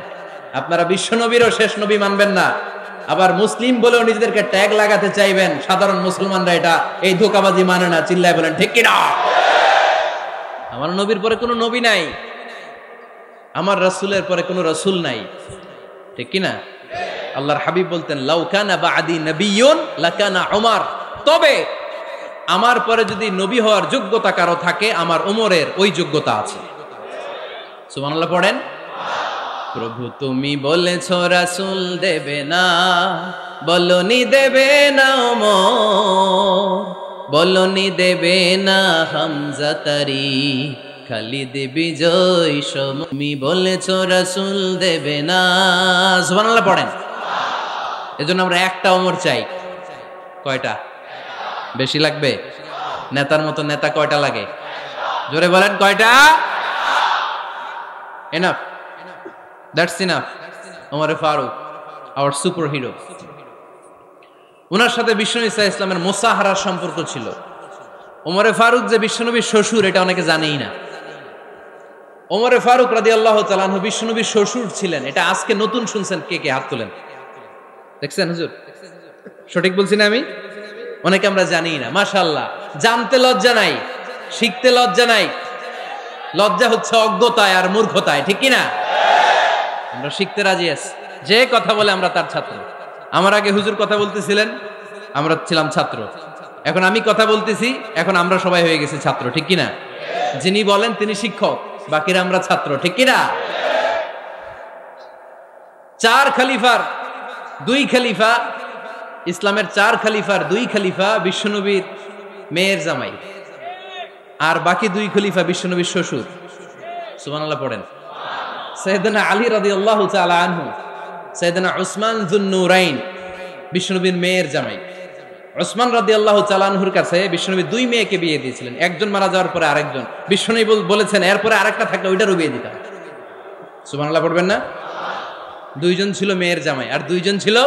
আপনারা বিশ্বনবীরও শেষ নবী মানবেন না, আবার মুসলিম বলেও নিজেদেরকে ট্যাগ লাগাতে চাইবেন। সাধারণ মুসলমানরা এটা এই ধোঁকাবাজি মানে না, চিল্লায় বলেন ঠিক কি না? আমার নবীর পরে কোনো নবী নাই, আমার রাসূলের পরে কোনো রাসূল নাই, ঠিক কি না? আল্লাহর হাবিব বলতেন লাউ কানা বা'দি নাবিয়্যুন লাকানা উমর, তবে আমার পরে যদি নবী হওয়ার যোগ্যতা কারো থাকে, আমার ওমরের ওই যোগ্যতা আছে। সুবহানাল্লাহ পড়েন। প্রভু তুমি বলেছ রাসূল দেবে না, বলনি দেবে না ওমর, বলনি দেবে না হামজা তারি, খালিদ বিজয় সম, তুমি বলেছ রাসূল দেবে না। সুবহানাল্লাহ পড়েন। এজন্য আমরা একটা ওমর চাই। কয়টা? বেশি লাগবে? নেতার মতো নেতা কয়টা লাগে? জোরে বলেন কয়টা? Enough, that's enough. ওমরে ফারুক আওয়ার সুপার হিরো। ওনার সাথে বিশ্বনবী সাল্লাল্লাহু আলাইহি ওয়াসাল্লামের মুসাহারার সম্পর্ক ছিল। ওমরে ফারুক যে বিশ্বনবীর শ্বশুর, এটা অনেকে জানেই না। ওমরে ফারুক রাদিয়াল্লাহু তাআলা আনহু বিশ্বনবীর শ্বশুর ছিলেন। এটা আজকে নতুন শুনছেন, কে কে হাত তোলেন? দেখছেন হুজুর? সঠিক বলছি না আমি? অনেকে আমরা জানি না। মাশাআল্লাহ, জানতে লজ্জা নাই, শিখতে লজ্জা নাই। লজ্জা হচ্ছে অজ্ঞতায় আর মূর্খতায়, ঠিক কি না? আমরা শিখতে রাজি আছি। যে কথা বলে আমরা তার ছাত্র। আমার আগে হুজুর কথা বলতেছিলেন, আমরা ছিলাম ছাত্র। এখন আমি কথা বলতেছি, এখন আমরা সবাই হয়ে গেছি ছাত্র, ঠিক কি না? যিনি বলেন তিনি শিক্ষক, বাকিরা আমরা ছাত্র, ঠিক কি না? 4 খলিফার 2 খলিফা, ইসলামের 4 খলিফার 2 খলিফা বিশ্বনবীর মেয়ের জামাই, আর বাকি 2 খলিফা বিশ্বনবীর শ্বশুর। সুবহানাল্লাহ পড়েন। সাইয়েদনা আলী রাদিয়াল্লাহু তাআলা আনহু, সাইয়েদনা উসমান যুন-নূরাইন বিশ্বনবীর মেয়ের জামাই। উসমান রাদিয়াল্লাহু তাআলা আনহুর কাছে বিশ্বনবী 2 মেয়েকে বিয়ে দিয়েছিলেন। একজন মারা যাওয়ার পরে আরেকজন। বিশ্বনবী বলেছেন এরপরে আরেকটা থাকলে ওইটারও বিয়ে দিতাম। সুবহানাল্লাহ পড়বেন না? 2 জন ছিল মেয়ের জামাই আর 2 জন ছিল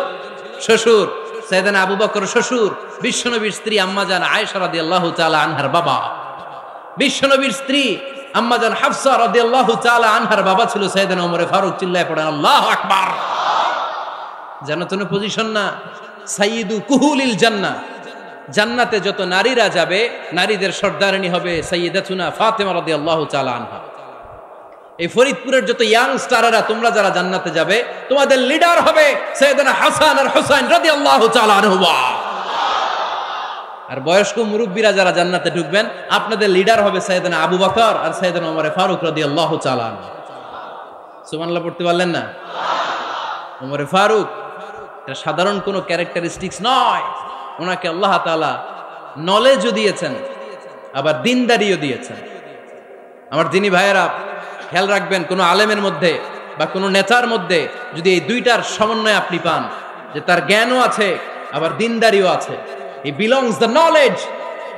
শ্বশুর। সাইয়েদনা আবু বকর শ্বশুর, বিশ্বনবীর স্ত্রী আম্মাজান আয়েশা রাদিয়াল্লাহু তাআলা আনহার বাবা। বিশ্বনবীর স্ত্রী আম্মাজান হাফসা রাদিয়াল্লাহু তাআলা আনহার বাবা ছিল সাইয়েদনা ওমর ফারুক। চিল্লায় পড়েন আল্লাহু আকবার। জান্নাতুল পজিশন না, সাইয়্যিদু কুহুলিল জান্নাহ। জান্নাতে যত নারীরা যাবে, নারীদের সর্দারিনী হবে সাইয়্যিদাতুনা ফাতেমা রাদিয়াল্লাহু তাআলা আনহা। এই ফরিদপুরের যত ইয়াং স্টাররা, তোমরা যারা জান্নাতে যাবে, তোমাদের লিডার হবে সাইয়েদনা হাসান আর হুসাইন রাদিয়াল্লাহু তাআলা আনহুমা। আর বয়স্ক মুরব্বীরা যারা জান্নাতে ঢুকবেন, আপনাদের লিডার হবে সাইয়েদনা আবু বকর আর সাইয়েদনা ওমর ফারুক রাদিয়াল্লাহু তাআলা আনহু। সুবহানাল্লাহ পড়তে পারলেন না? ওমর ফারুক এটা সাধারণ কোনো ক্যারেক্টারিস্টিক্স নয়, ওনাকে আল্লাহ তাআলা নলেজও দিয়েছেন, আবার দিনদারিও দিয়েছেন। আমার দিনী ভাইয়েরা খেয়াল রাখবেন, কোনো আলেমের মধ্যে বা কোনো নেতার মধ্যে যদি এই দুইটার সমন্বয় আপনি পান, যে তার জ্ঞানও আছে আবার দিনদারিও আছে, he belongs the knowledge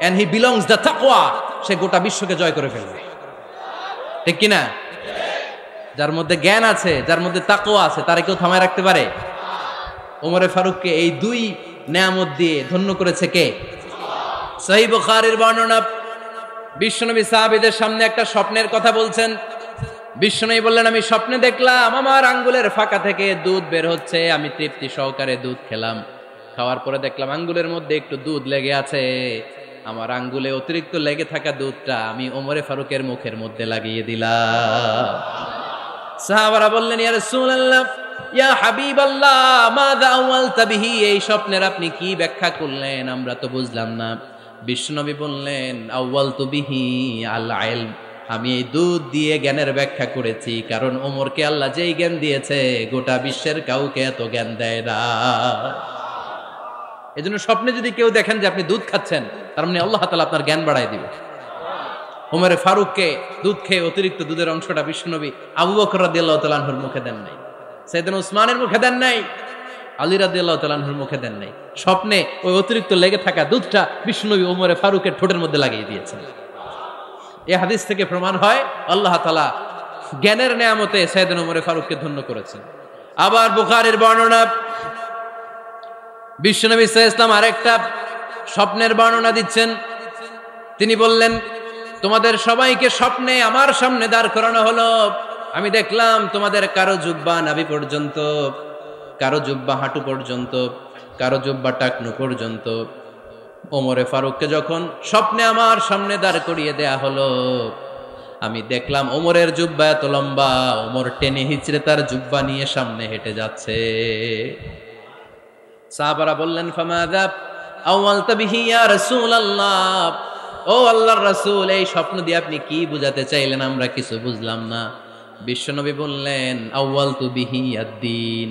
and he belongs the তাকওয়া, সে গোটা বিশ্বকে জয় করে ফেলবে। ঠিক কিনা? যার মধ্যে জ্ঞান আছে, যার মধ্যে তাকওয়া আছে, তারে কেউ থামায় রাখতে পারে? ওমরে ফারুককে এই দুই নেয়ামত দিয়ে ধন্য করেছে কে? সহিহ বুখারীর বর্ণনা, বিশ্বনবী সাহাবীদের সামনে একটা স্বপ্নের কথা বলছেন। বিশ্বনবী বললেন, আমি স্বপ্নে দেখলাম আমার আঙ্গুলের ফাঁকা থেকে দুধ বের হচ্ছে, আমি তৃপ্তি সহকারে দুধ খেলাম। খাওয়ার পরে দেখলাম আঙ্গুলের মধ্যে একটু দুধ লেগে আছে। আমার আঙ্গুলে অতিরিক্ত লেগে থাকা দুধটা আমি ওমরে ফারুকের মুখের মধ্যে লাগিয়ে দিলাম। সাহাবারা বললেন, ইয়া রাসূলুল্লাহ, ইয়া হাবিবাল্লাহ, মাযা আওয়ালতা বিহি, এই স্বপ্নের আপনি কি ব্যাখ্যা করলেন, আমরা তো বুঝলাম না। বিশ্বনবী বললেন, আওয়ালতু বিহি আল ইলম, আমি এই দুধ দিয়ে জ্ঞানের ব্যাখ্যা করেছি, কারণ ওমরকে আল্লাহ যেই জ্ঞান দিয়েছে গোটা বিশ্বের কাউকে এত জ্ঞান দেয় না। এজন্য স্বপ্নে যদি কেউ দেখেন যে আপনি দুধ খাচ্ছেন, তার মানে আল্লাহ তাআলা আপনার জ্ঞান বাড়ায় দিবে। ওমরে ফারুককে দুধ খেয়ে অতিরিক্ত দুধের অংশটা বিশ্বনবী আবু বকর রাদিয়াল্লাহু তাআলা আনহুর মুখে দেন নাই, সাইয়েদনা উসমানের মুখে দেন নাই, আলী রাদিয়াল্লাহু তাআলা আনহুর মুখে দেন নাই। স্বপ্নে ওই অতিরিক্ত লেগে থাকা দুধটা বিশ্বনবী ওমরে ফারুকের ঠোঁটের মধ্যে লাগিয়ে দিয়েছেন। এই হাদিস থেকে প্রমাণ হয় আল্লাহ তাআলা জ্ঞানের নেয়ামতে সাইয়েদনা ওমরে ফারুককে ধন্য করেছেন। আবার বুখারীর বর্ণনা, বিশ্বনবী সাল্লাল্লাহু আলাইহি ওয়াসাল্লাম আরেকটা স্বপ্নের বর্ণনা দিচ্ছেন। তিনি বললেন, তোমাদের সবাইকে স্বপ্নে আমার সামনে দাঁড় করানো হলো। আমি দেখলাম তোমাদের কারো জুব্বা নাভি পর্যন্ত, কারো জুব্বা হাঁটু পর্যন্ত, কারো জুব্বা টাকনু পর্যন্ত। ওমরে ফারুককে যখন স্বপ্নে আমার সামনে দাঁড় করিয়ে দেয়া হলো, আমি দেখলাম ওমরের জুব্বা এত লম্বা, ওমর টেনে হিচড়ে তার জুব্বা নিয়ে সামনে হেঁটে যাচ্ছে। সাহাবারা বললেন, ফামাযা আওয়ালতা বিহি ইয়া রাসূলুল্লাহ, ও আল্লাহর রাসূল, এই স্বপ্ন দিয়ে আপনি কি বুঝাতে চাইলেন, আমরা কিছু বুঝলাম না। বিশ্বনবী বললেন, আউয়ালতু বিহি আদ-দীন,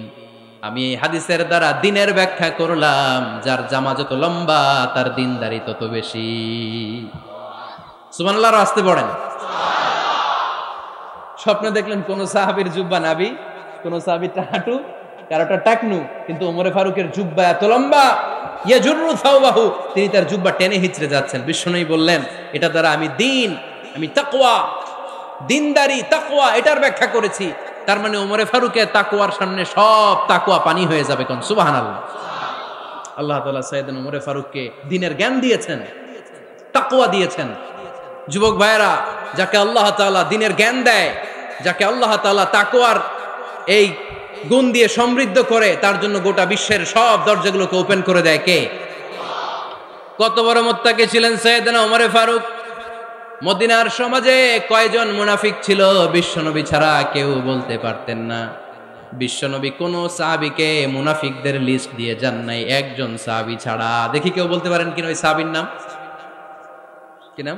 আমি এই হাদিসের দ্বারা দিনের ব্যাখ্যা করলাম, যার জামা যত লম্বা তার দিনদারি তত বেশি। সুবহানাল্লাহ, আসতে পড়েন। স্বপ্নে দেখলেন কোন সাহাবীর জুব্বা নাভি, কোন সাহাবীর হাঁটু, কারোটা টাকনু, কিন্তু ওমরে ফারুকের জুব্বা এত লম্বা, ইয়াজুরু সাওবাহু, তিনি তার জুব্বা টেনে হিচড়ে যাচ্ছেন। বিশ্বনবী বললেন, এটা দ্বারা আমি দিন, আমি তাকওয়া, দিনদারি, তাকওয়া, এটার ব্যাখ্যা করেছি। তার মানে ওমরে ফারুকের তাকওয়ার সামনে সব তাকওয়া পানি হয়ে যাবে। কোন সুবহানাল্লাহ। আল্লাহ তাআলা সাইয়েদনা ওমরে ফারুককে দ্বীনের জ্ঞান দিয়েছেন, তাকওয়া দিয়েছেন। যুবক ভাইয়েরা, যাকে আল্লাহ তাআলা দ্বীনের জ্ঞান দেয়, যাকে আল্লাহ তাআলা তাকওয়ার এই গুণ দিয়ে সমৃদ্ধ করে, তার জন্য গোটা বিশ্বের সব দরজাগুলোকে ওপেন করে দেয় কে? কত বড় মুত্তাকি ছিলেন সাইয়েদনা ওমরে ফারুক। মদিনার সমাজে কয়জন মুনাফিক ছিল বিশ্বনবী ছাড়া কেউ বলতে পারতেন না। বিশ্বনবী কোন সাহাবীকে মুনাফিকদের লিস্ট দিয়ে যান নাই, একজন সাহাবী ছাড়া। দেখি কেউ বলতে পারেন কিনা ওই সাহাবীর নাম? কি নাম?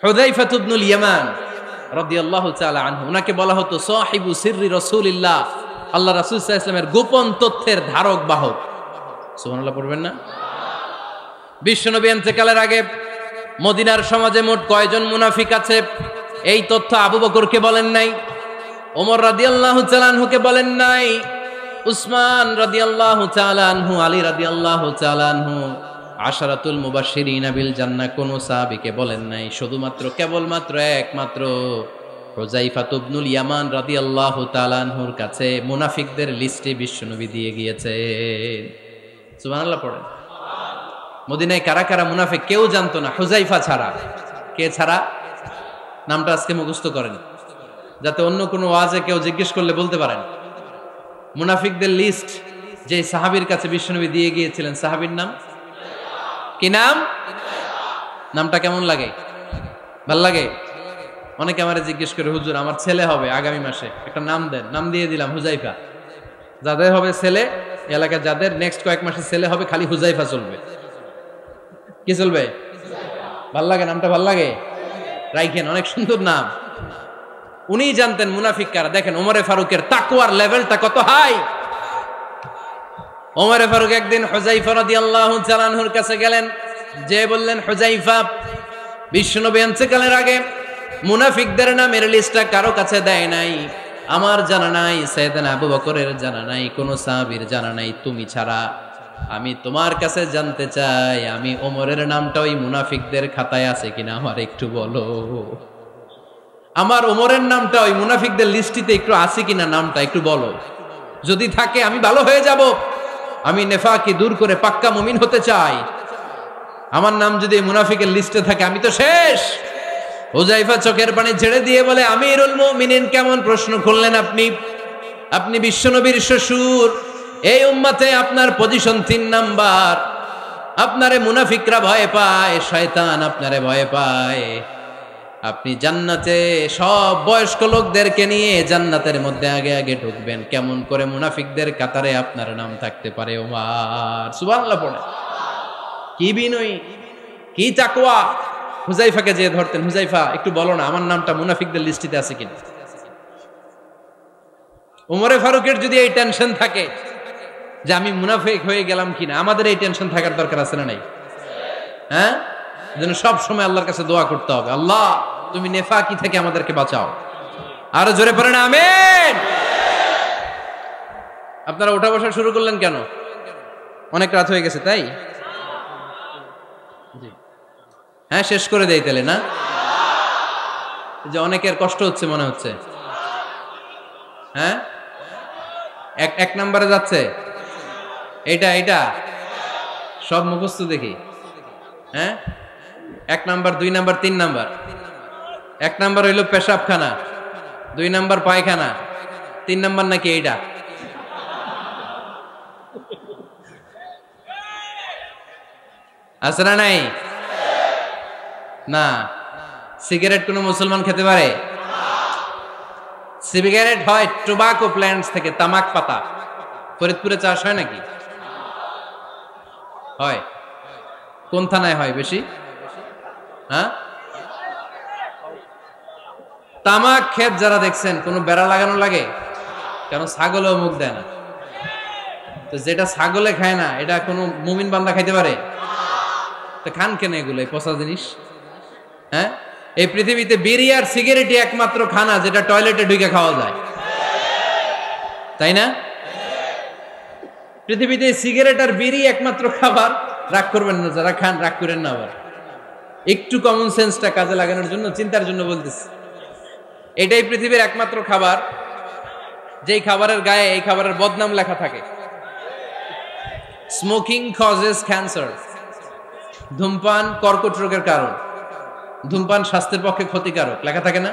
হুযায়ফা ইবনুল ইয়ামান রাদিয়াল্লাহু তাআলা আনহু। উনাকে বলা হতো সাহিবু সিররি রাসূলিল্লাহ, আল্লাহ রাসূল সাল্লাল্লাহু আলাইহি ওয়াসাল্লামের গোপন তথ্যের ধারক বাহক। সুবহানাল্লাহ পড়বেন না? বিশ্বনবী ইন্তেকালের আগে মদিনার সমাজে মোট কয়জন মুনাফিক আছে, এই তথ্য আবু বকরকে বলেন নাই, ওমর রাদিয়াল্লাহু তাআলা আনহুকে বলেন নাই, উসমান রাদিয়াল্লাহু তাআলা আনহু, আলী রাদিয়াল্লাহু তাআলা আনহু, আশারাতুল মুবাশশিরিন বিল জান্নাহ কোন সাহাবীকে বলেন নাই। শুধুমাত্র কেবলমাত্র একমাত্র হুযায়ফা ইবনুল ইয়ামান রাদিয়াল্লাহু তাআলা আনহুর কাছে মুনাফিকদের লিস্টে বিশ্বনবী দিয়ে গিয়েছেন। সুবহানাল্লাহ পড়েন। মদিনায় কারা কারা মুনাফিক কেউ জানতো না, হুযায়ফা ছাড়া। কে ছাড়া? নামটা আজকে মুখস্থ করেন, যাতে অন্য কোনো ওয়াজে কেউ জিজ্ঞেস করলে বলতে পারেন। মুনাফিকদের লিস্ট যে সাহাবীর কাছে বিশ্বনবী দিয়ে গিয়েছিলেন, সাহাবীর নাম কি? নাম? নামটা কেমন লাগে? ভাল লাগে? অনেকে আমারে জিজ্ঞেস করে, হুজুর আমার ছেলে হবে আগামী মাসে, একটা নাম দেন। নাম দিয়ে দিলাম হুযায়ফা। যাদের হবে ছেলে, এলাকার যাদের নেক্সট কয়েক মাসে ছেলে হবে, খালি হুযায়ফা চলবে। কি চলবে? ভাল লাগে নামটা? ভাল লাগে, রাইখেন, অনেক সুন্দর নাম। উনি জানতেন মুনাফিক কারা। দেখেন ওমরে ফারুকের তাকওয়ার লেভেলটা কত হাই। ওমরে ফারুক একদিন হুযায়ফা রাদিয়াল্লাহু তাআলা আনহুর কাছে গেলেন, যে বললেন, হুযায়ফা, বিশ্বনবী ইন্তেকালের আগে মুনাফিকদের নামের লিস্টটা কারো কাছে দেয় নাই, আমার জানা নাই, সাইয়েদনা আবু বকরের জানা নাই, কোন সাহাবীর জানা নাই, তুমি ছাড়া। আমি তোমার কাছে জানতে চাই, আমি ওমরের নামটা ওই মুনাফিকদের খাতায় আছে কিনা আমার একটু বলো। আমার ওমরের নামটা ওই মুনাফিকদের লিস্টিতে একটু আছে কিনা, নামটা একটু বলো। যদি থাকে আমি ভালো হয়ে যাব, আমি নেফাকি দূর করে পাক্কা মুমিন হতে চাই। আমার নাম যদি মুনাফিকের লিস্টে থাকে আমি তো শেষ। হুযায়ফা চোখের পানি ছেড়ে দিয়ে বলে, আমিরুল মুমিনিন, কেমন প্রশ্ন করলেন আপনি? আপনি বিশ্বনবীর শ্বশুর, এই উম্মতে আপনার পজিশন 3 নাম্বার। আপনারে মুনাফিকরা ভয় পায়, শয়তান আপনারে ভয় পায়। আপনি জান্নাতে সব বয়স্ক লোকদেরকে নিয়ে জান্নাতের মধ্যে আগে আগে ঢুকবেন, কেমন করে মুনাফিকদের কাতারে আপনার নাম থাকতে পারে ওমর? সুবহানাল্লাহ পড়ে। কি বিনয়ী, কি তাকওয়া। হুযায়ফাকে যে ধরতেন, হুযায়ফা একটু বলো না আমার নামটা মুনাফিকদের লিস্টিতে আছে কিনা। ওমরে ফারুকের যদি এই টেনশন থাকে যে আমি মুনাফিক হয়ে গেলাম কিনা, আমাদের এই টেনশন থাকার দরকার আছে না নাই? হ্যাঁ, যেন সব সময় আল্লাহর কাছে দোয়া করতে হবে, আল্লাহ তুমি নেফাকি থেকে আমাদেরকে বাঁচাও। আরো জোরে পড়েন আমিন। আপনারা ওঠা বসা শুরু করলেন কেন? অনেক রাত হয়ে গেছে তাই? হ্যাঁ, শেষ করে দেই তাহলে না? যে অনেকের কষ্ট হচ্ছে মনে হচ্ছে। হ্যাঁ, এক নম্বরে যাচ্ছে এটা সব মুখস্থ দেখি। হ্যাঁ, 1 নাম্বার, 2 নাম্বার, 3 নাম্বার। 1 নাম্বার হইল পেশাবখানা, 2 নাম্বার পায়খানা, 3 নাম্বার নাকি এইটা। আছে না নাই? না। সিগারেট কোন মুসলমান খেতে পারে? সিগারেট হয় টোবাকো প্ল্যান্টস থেকে, তামাক পাতা। ফরিদপুরে চাষ হয় নাকি? হয়। কোন থানায় হয় বেশি? হ্যাঁ, তামাক ক্ষেত যারা দেখছেন, কোন বেড়া লাগানো লাগে? কেন? ছাগলেও মুখ দেয় না। তো যেটা ছাগলে খায় না, এটা কোনো মুমিন বান্দা খাইতে পারে? তো খান কেন এগুলো, এই পচা জিনিস? হ্যাঁ, এই পৃথিবীতে বিড়ি আর সিগারেটই একমাত্র খানা যেটা টয়লেটে ঢুকে খাওয়া যায়, তাই না? পৃথিবীতে সিগারেট আর বিড়ি একমাত্র খাবার। রাগ করবেন না যারা খান, রাগ করেন না। আবার একটু কমন সেন্সটা কাজে লাগানোর জন্য, চিন্তার জন্য বলতেছি। এটাই পৃথিবীর একমাত্র খাবার যেই খাবারের গায়ে এই খাবারের বদনাম লেখা থাকে, স্মোকিং কজেস ক্যান্সার। ধূমপান কর্কট রোগের কারণ, ধূমপান স্বাস্থ্যের পক্ষে ক্ষতিকারক, লেখা থাকে না?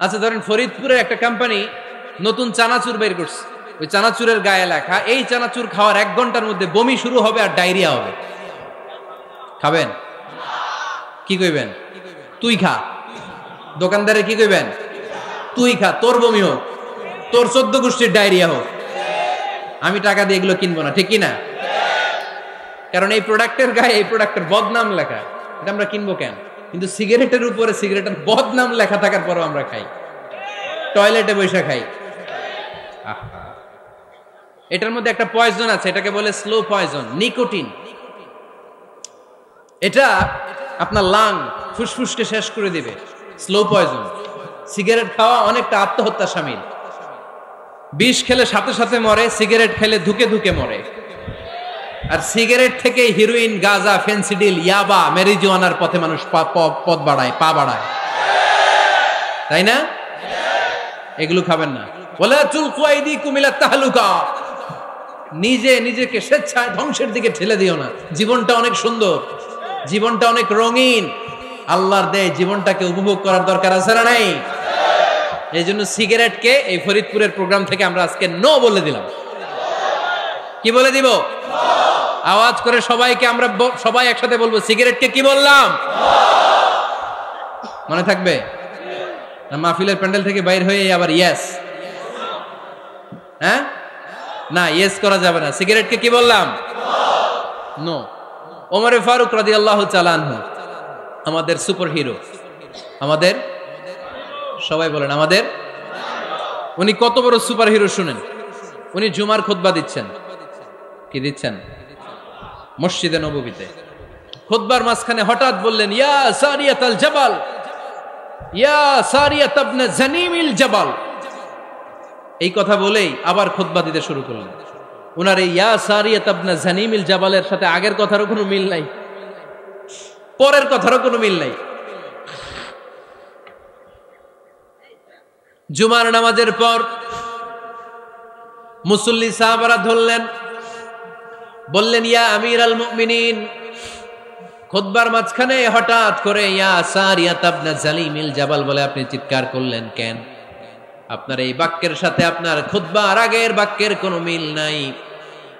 আচ্ছা, ধরেন ফরিদপুরের একটা কোম্পানি নতুন চানাচুর বের করছে, ওই চানাচুরের গায়ে লেখা, এই চানাচুর খাওয়ার 1 ঘন্টার মধ্যে বমি শুরু হবে আর ডায়রিয়া হবে। খাবেন? কি কইবেন? তুই খা। দোকানদারে কি কইবেন? তুই খা, তোর বমি হোক, তোর 14 গোষ্ঠীর ডায়রিয়া হোক, আমি টাকা দিয়ে এগুলো কিনবো না, ঠিক কিনা? কারণ এই প্রোডাক্টের গায়ে এই প্রোডাক্টের বদনাম লেখা, এটা আমরা কিনবো কেন? কিন্তু সিগারেটের উপরে সিগারেটের বদনাম লেখা থাকার পরও আমরা খাই, টয়লেটে বসে খাই। এটার মধ্যে একটা পয়জন আছে, এটাকে বলে স্লো পয়জন, নিকোটিন। এটা আপনার লাং, ফুসফুসকে শেষ করে দিবে। Slow poison. সিগারেট খাওয়া অনেকটা আত্মহত্যা শামিল। বিষ খেলে সাথে সাথে মরে, সিগারেট খেলে ধুকে ধুকে মরে। আর সিগারেট থেকে হিরোইন, গাঁজা, ফেন্সিডিল, ইয়াবা, মেরিজুয়ানার পথে মানুষ পথ বাড়ায়, পা বাড়ায়, তাই না? এগুলো খাবেন না। ওয়ালা তুলকু আইদিকুম ইলা তাহলুকা। নিজেকে স্বেচ্ছায় ধ্বংসের দিকে ঠেলে দিও না। জীবনটা অনেক সুন্দর, জীবনটা অনেক রঙিন, আল্লাহর দেয় জীবনটাকে উপভোগ করার দরকার আছে না নাই? এই জন্য সিগারেটকে এই ফরিদপুরের প্রোগ্রাম থেকে আমরা আজকে নো বলে দিলাম। কি বলে দিব? আওয়াজ করে সবাইকে, আমরা সবাই একসাথে বলবো, সিগারেটকে কি বললাম? মনে থাকবে না? মাহফিলের প্যান্ডেল থেকে বাইর হয়ে আবার ইয়েস, হ্যাঁ না, ইয়েস করা যাবে না। সিগারেটকে কি বললাম? নো। ওমরে ফারুক রাদিয়াল্লাহু তাআলা আনহু আমাদের সুপার হিরো, আমাদের সবাই বলেন আমাদের, উনি কত বড় সুপার হিরো শুনেন। উনি জুমার খুতবা দিচ্ছেন, কি দিচ্ছেন? মসজিদে নববীতে খুতবার মাঝখানে হঠাৎ বললেন, ইয়া সারিয়াতাল জাবাল, ইয়া সারিয়াত ইবনে জানিমিল জাবাল। এই কথা বলেই আবার খুতবা দিতে শুরু করলেন। উনার এই ইয়া সারিয়াত ইবনে জানিমিল জাবালের সাথে আগের কথারও কোনো মিল নাই, পরের কথারও কোনো মিল নাই। জুমার নামাজের পর মুসল্লি সাহাবারা ধরলেন, বললেন, ইয়া আমিরাল মুমিনিন। খুতবার মাঝখানে হঠাৎ করে ইয়া সারিয়াত ইবনে জালিমিল জাবাল বলে আপনি চিৎকার করলেন কেন? আপনার এই বাক্যের সাথে আপনার খুতবার আগের বাক্যের কোনো মিল নাই,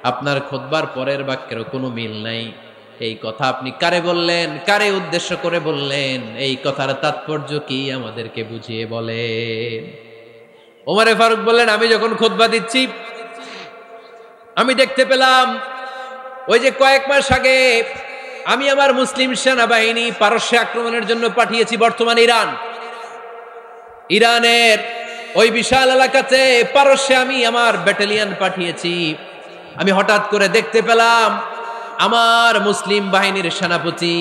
আপনার খুতবার পরের বাক্যেরও কোনো মিল নাই। এই কথা আপনি কারে বললেন, কারে উদ্দেশ্য করে বললেন? এই কথার তাৎপর্য কি আমাদেরকে বুঝিয়ে বলেন। ওমরে ফারুক বললেন, আমি যখন খুতবা দিচ্ছি আমি দেখতে পেলাম ওই যে কয়েক মাস আগে আমি আমার মুসলিম সেনাবাহিনী পারস্যে আক্রমণের জন্য পাঠিয়েছি, বর্তমান ইরানের ওই বিশাল এলাকাতে পারস্যে আমি আমার ব্যাটালিয়ন পাঠিয়েছি। আমি হঠাৎ করে দেখতে পেলাম আমার মুসলিম বাহিনীর সেনাপতি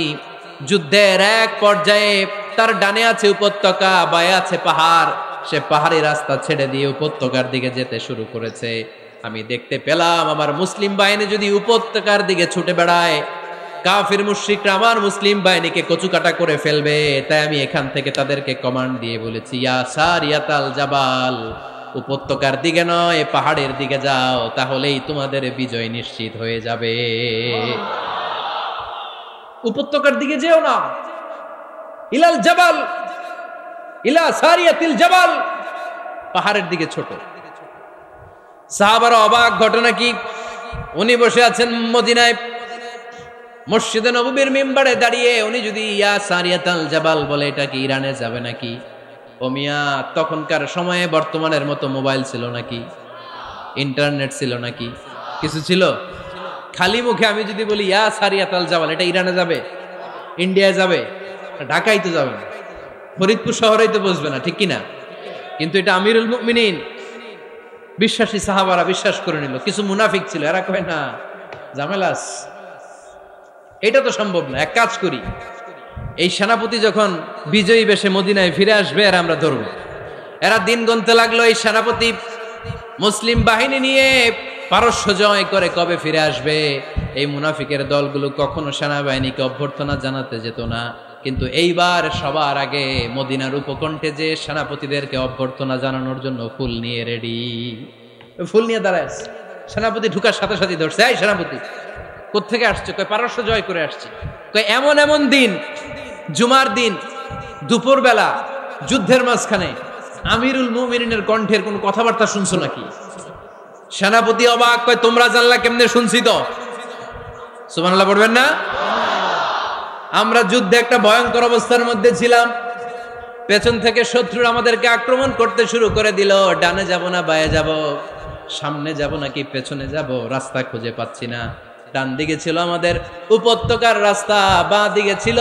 যুদ্ধের এক পর্যায়ে তার ডানে আছে উপত্যকা, বায়ে আছে পাহাড়, সে পাহাড়ি রাস্তা ছেড়ে দিয়ে উপত্যকার দিকে যেতে শুরু করেছে। আমি দেখতে পেলাম আমার মুসলিম বাহিনী যদি উপত্যকার দিকে ছুটে বেড়ায়, কাফির মুশরিকরা আমার মুসলিম বাহিনীকে কচুকাটা করে ফেলবে। তাই আমি এখান থেকে তাদেরকে কমান্ড দিয়ে বলেছি, ইয়া সারিয়াতাল জাবাল, উপত্যকার দিকে নয় পাহাড়ের দিকে যাও, তাহলেই তোমাদের বিজয় নিশ্চিত হয়ে যাবে। উপত্যকার দিকে যেও না, ইলাল জাবাল, ইলা সারিয়াতিল জাবাল, পাহাড়ের দিকে ছোট। সাহাবারা অবাক, ঘটনা কি? উনি বসে আছেন মদিনায় মসজিদে নববীর মিম্বারে দাঁড়িয়ে, উনি যদি ইয়া সারিয়াতাল জাবাল বলে এটা কি ইরানে যাবে নাকি? ও মিয়া, তখনকার সময়ে বর্তমানের মতো মোবাইল ছিল নাকি? ইন্টারনেট ছিল নাকি? কিছু ছিল? খালি মুখে আমি যদি বলি ইয়া সারিয়াতাল জাবাল, এটা ইরানে যাবে, ইন্ডিয়ায় যাবে, ঢাকায় তো যাবে না, ফরিদপুর শহরেই তো বসবে না, ঠিক কিনা? কিন্তু এটা আমিরুল মুমিনিন বিশ্বাসী সাহাবারা বিশ্বাস করে নিল। কিছু মুনাফিক ছিল, এরা কয় না ঝামেলাস, এটা তো সম্ভব না। এক কাজ করি, এই সেনাপতি যখন বিজয়ী বেশে মদিনায় ফিরে আসবে আর আমরা ধরব। এরা দিন গুনতে লাগলো, এই সেনাপতি মুসলিম বাহিনী নিয়ে পারস্য জয় করে কবে ফিরে আসবে। এই মুনাফিকের দলগুলো কখনো সেনাবাহিনীকে অভ্যর্থনা জানাতে যেত না, কিন্তু এইবার সবার আগে মদিনার উপকণ্ঠে যে সেনাপতিদেরকে অভ্যর্থনা জানানোর জন্য ফুল নিয়ে রেডি, ফুল নিয়ে দাঁড়ায় সেনাপতি ঢুকার সাথে সাথে ধরছে, এই সেনাপতি কোত্থেকে আসছে? কয় পারস্য জয় করে আসছে। কয় এমন এমন দিন, জুমার দিন দুপুর বেলা যুদ্ধের মাঝখানে আমিরুল মুমিনিনের কণ্ঠের কোন কথাবার্তা শুনছো নাকি? সেনাপতি অবাক, কয় তোমরা জানলা কেমনে? শুনছি তো। সুবহানাল্লাহ পড়বেন না? আমরা যুদ্ধে একটা ভয়ঙ্কর অবস্থার মধ্যে ছিলাম, পেছন থেকে শত্রুরা আমাদেরকে আক্রমণ করতে শুরু করে দিল। ডানে যাব না বায়ে যাব, সামনে যাব নাকি পেছনে যাব, রাস্তা খুঁজে পাচ্ছি না। ডান দিকে ছিল আমাদের উপত্যকার রাস্তা, বাঁ দিকে ছিল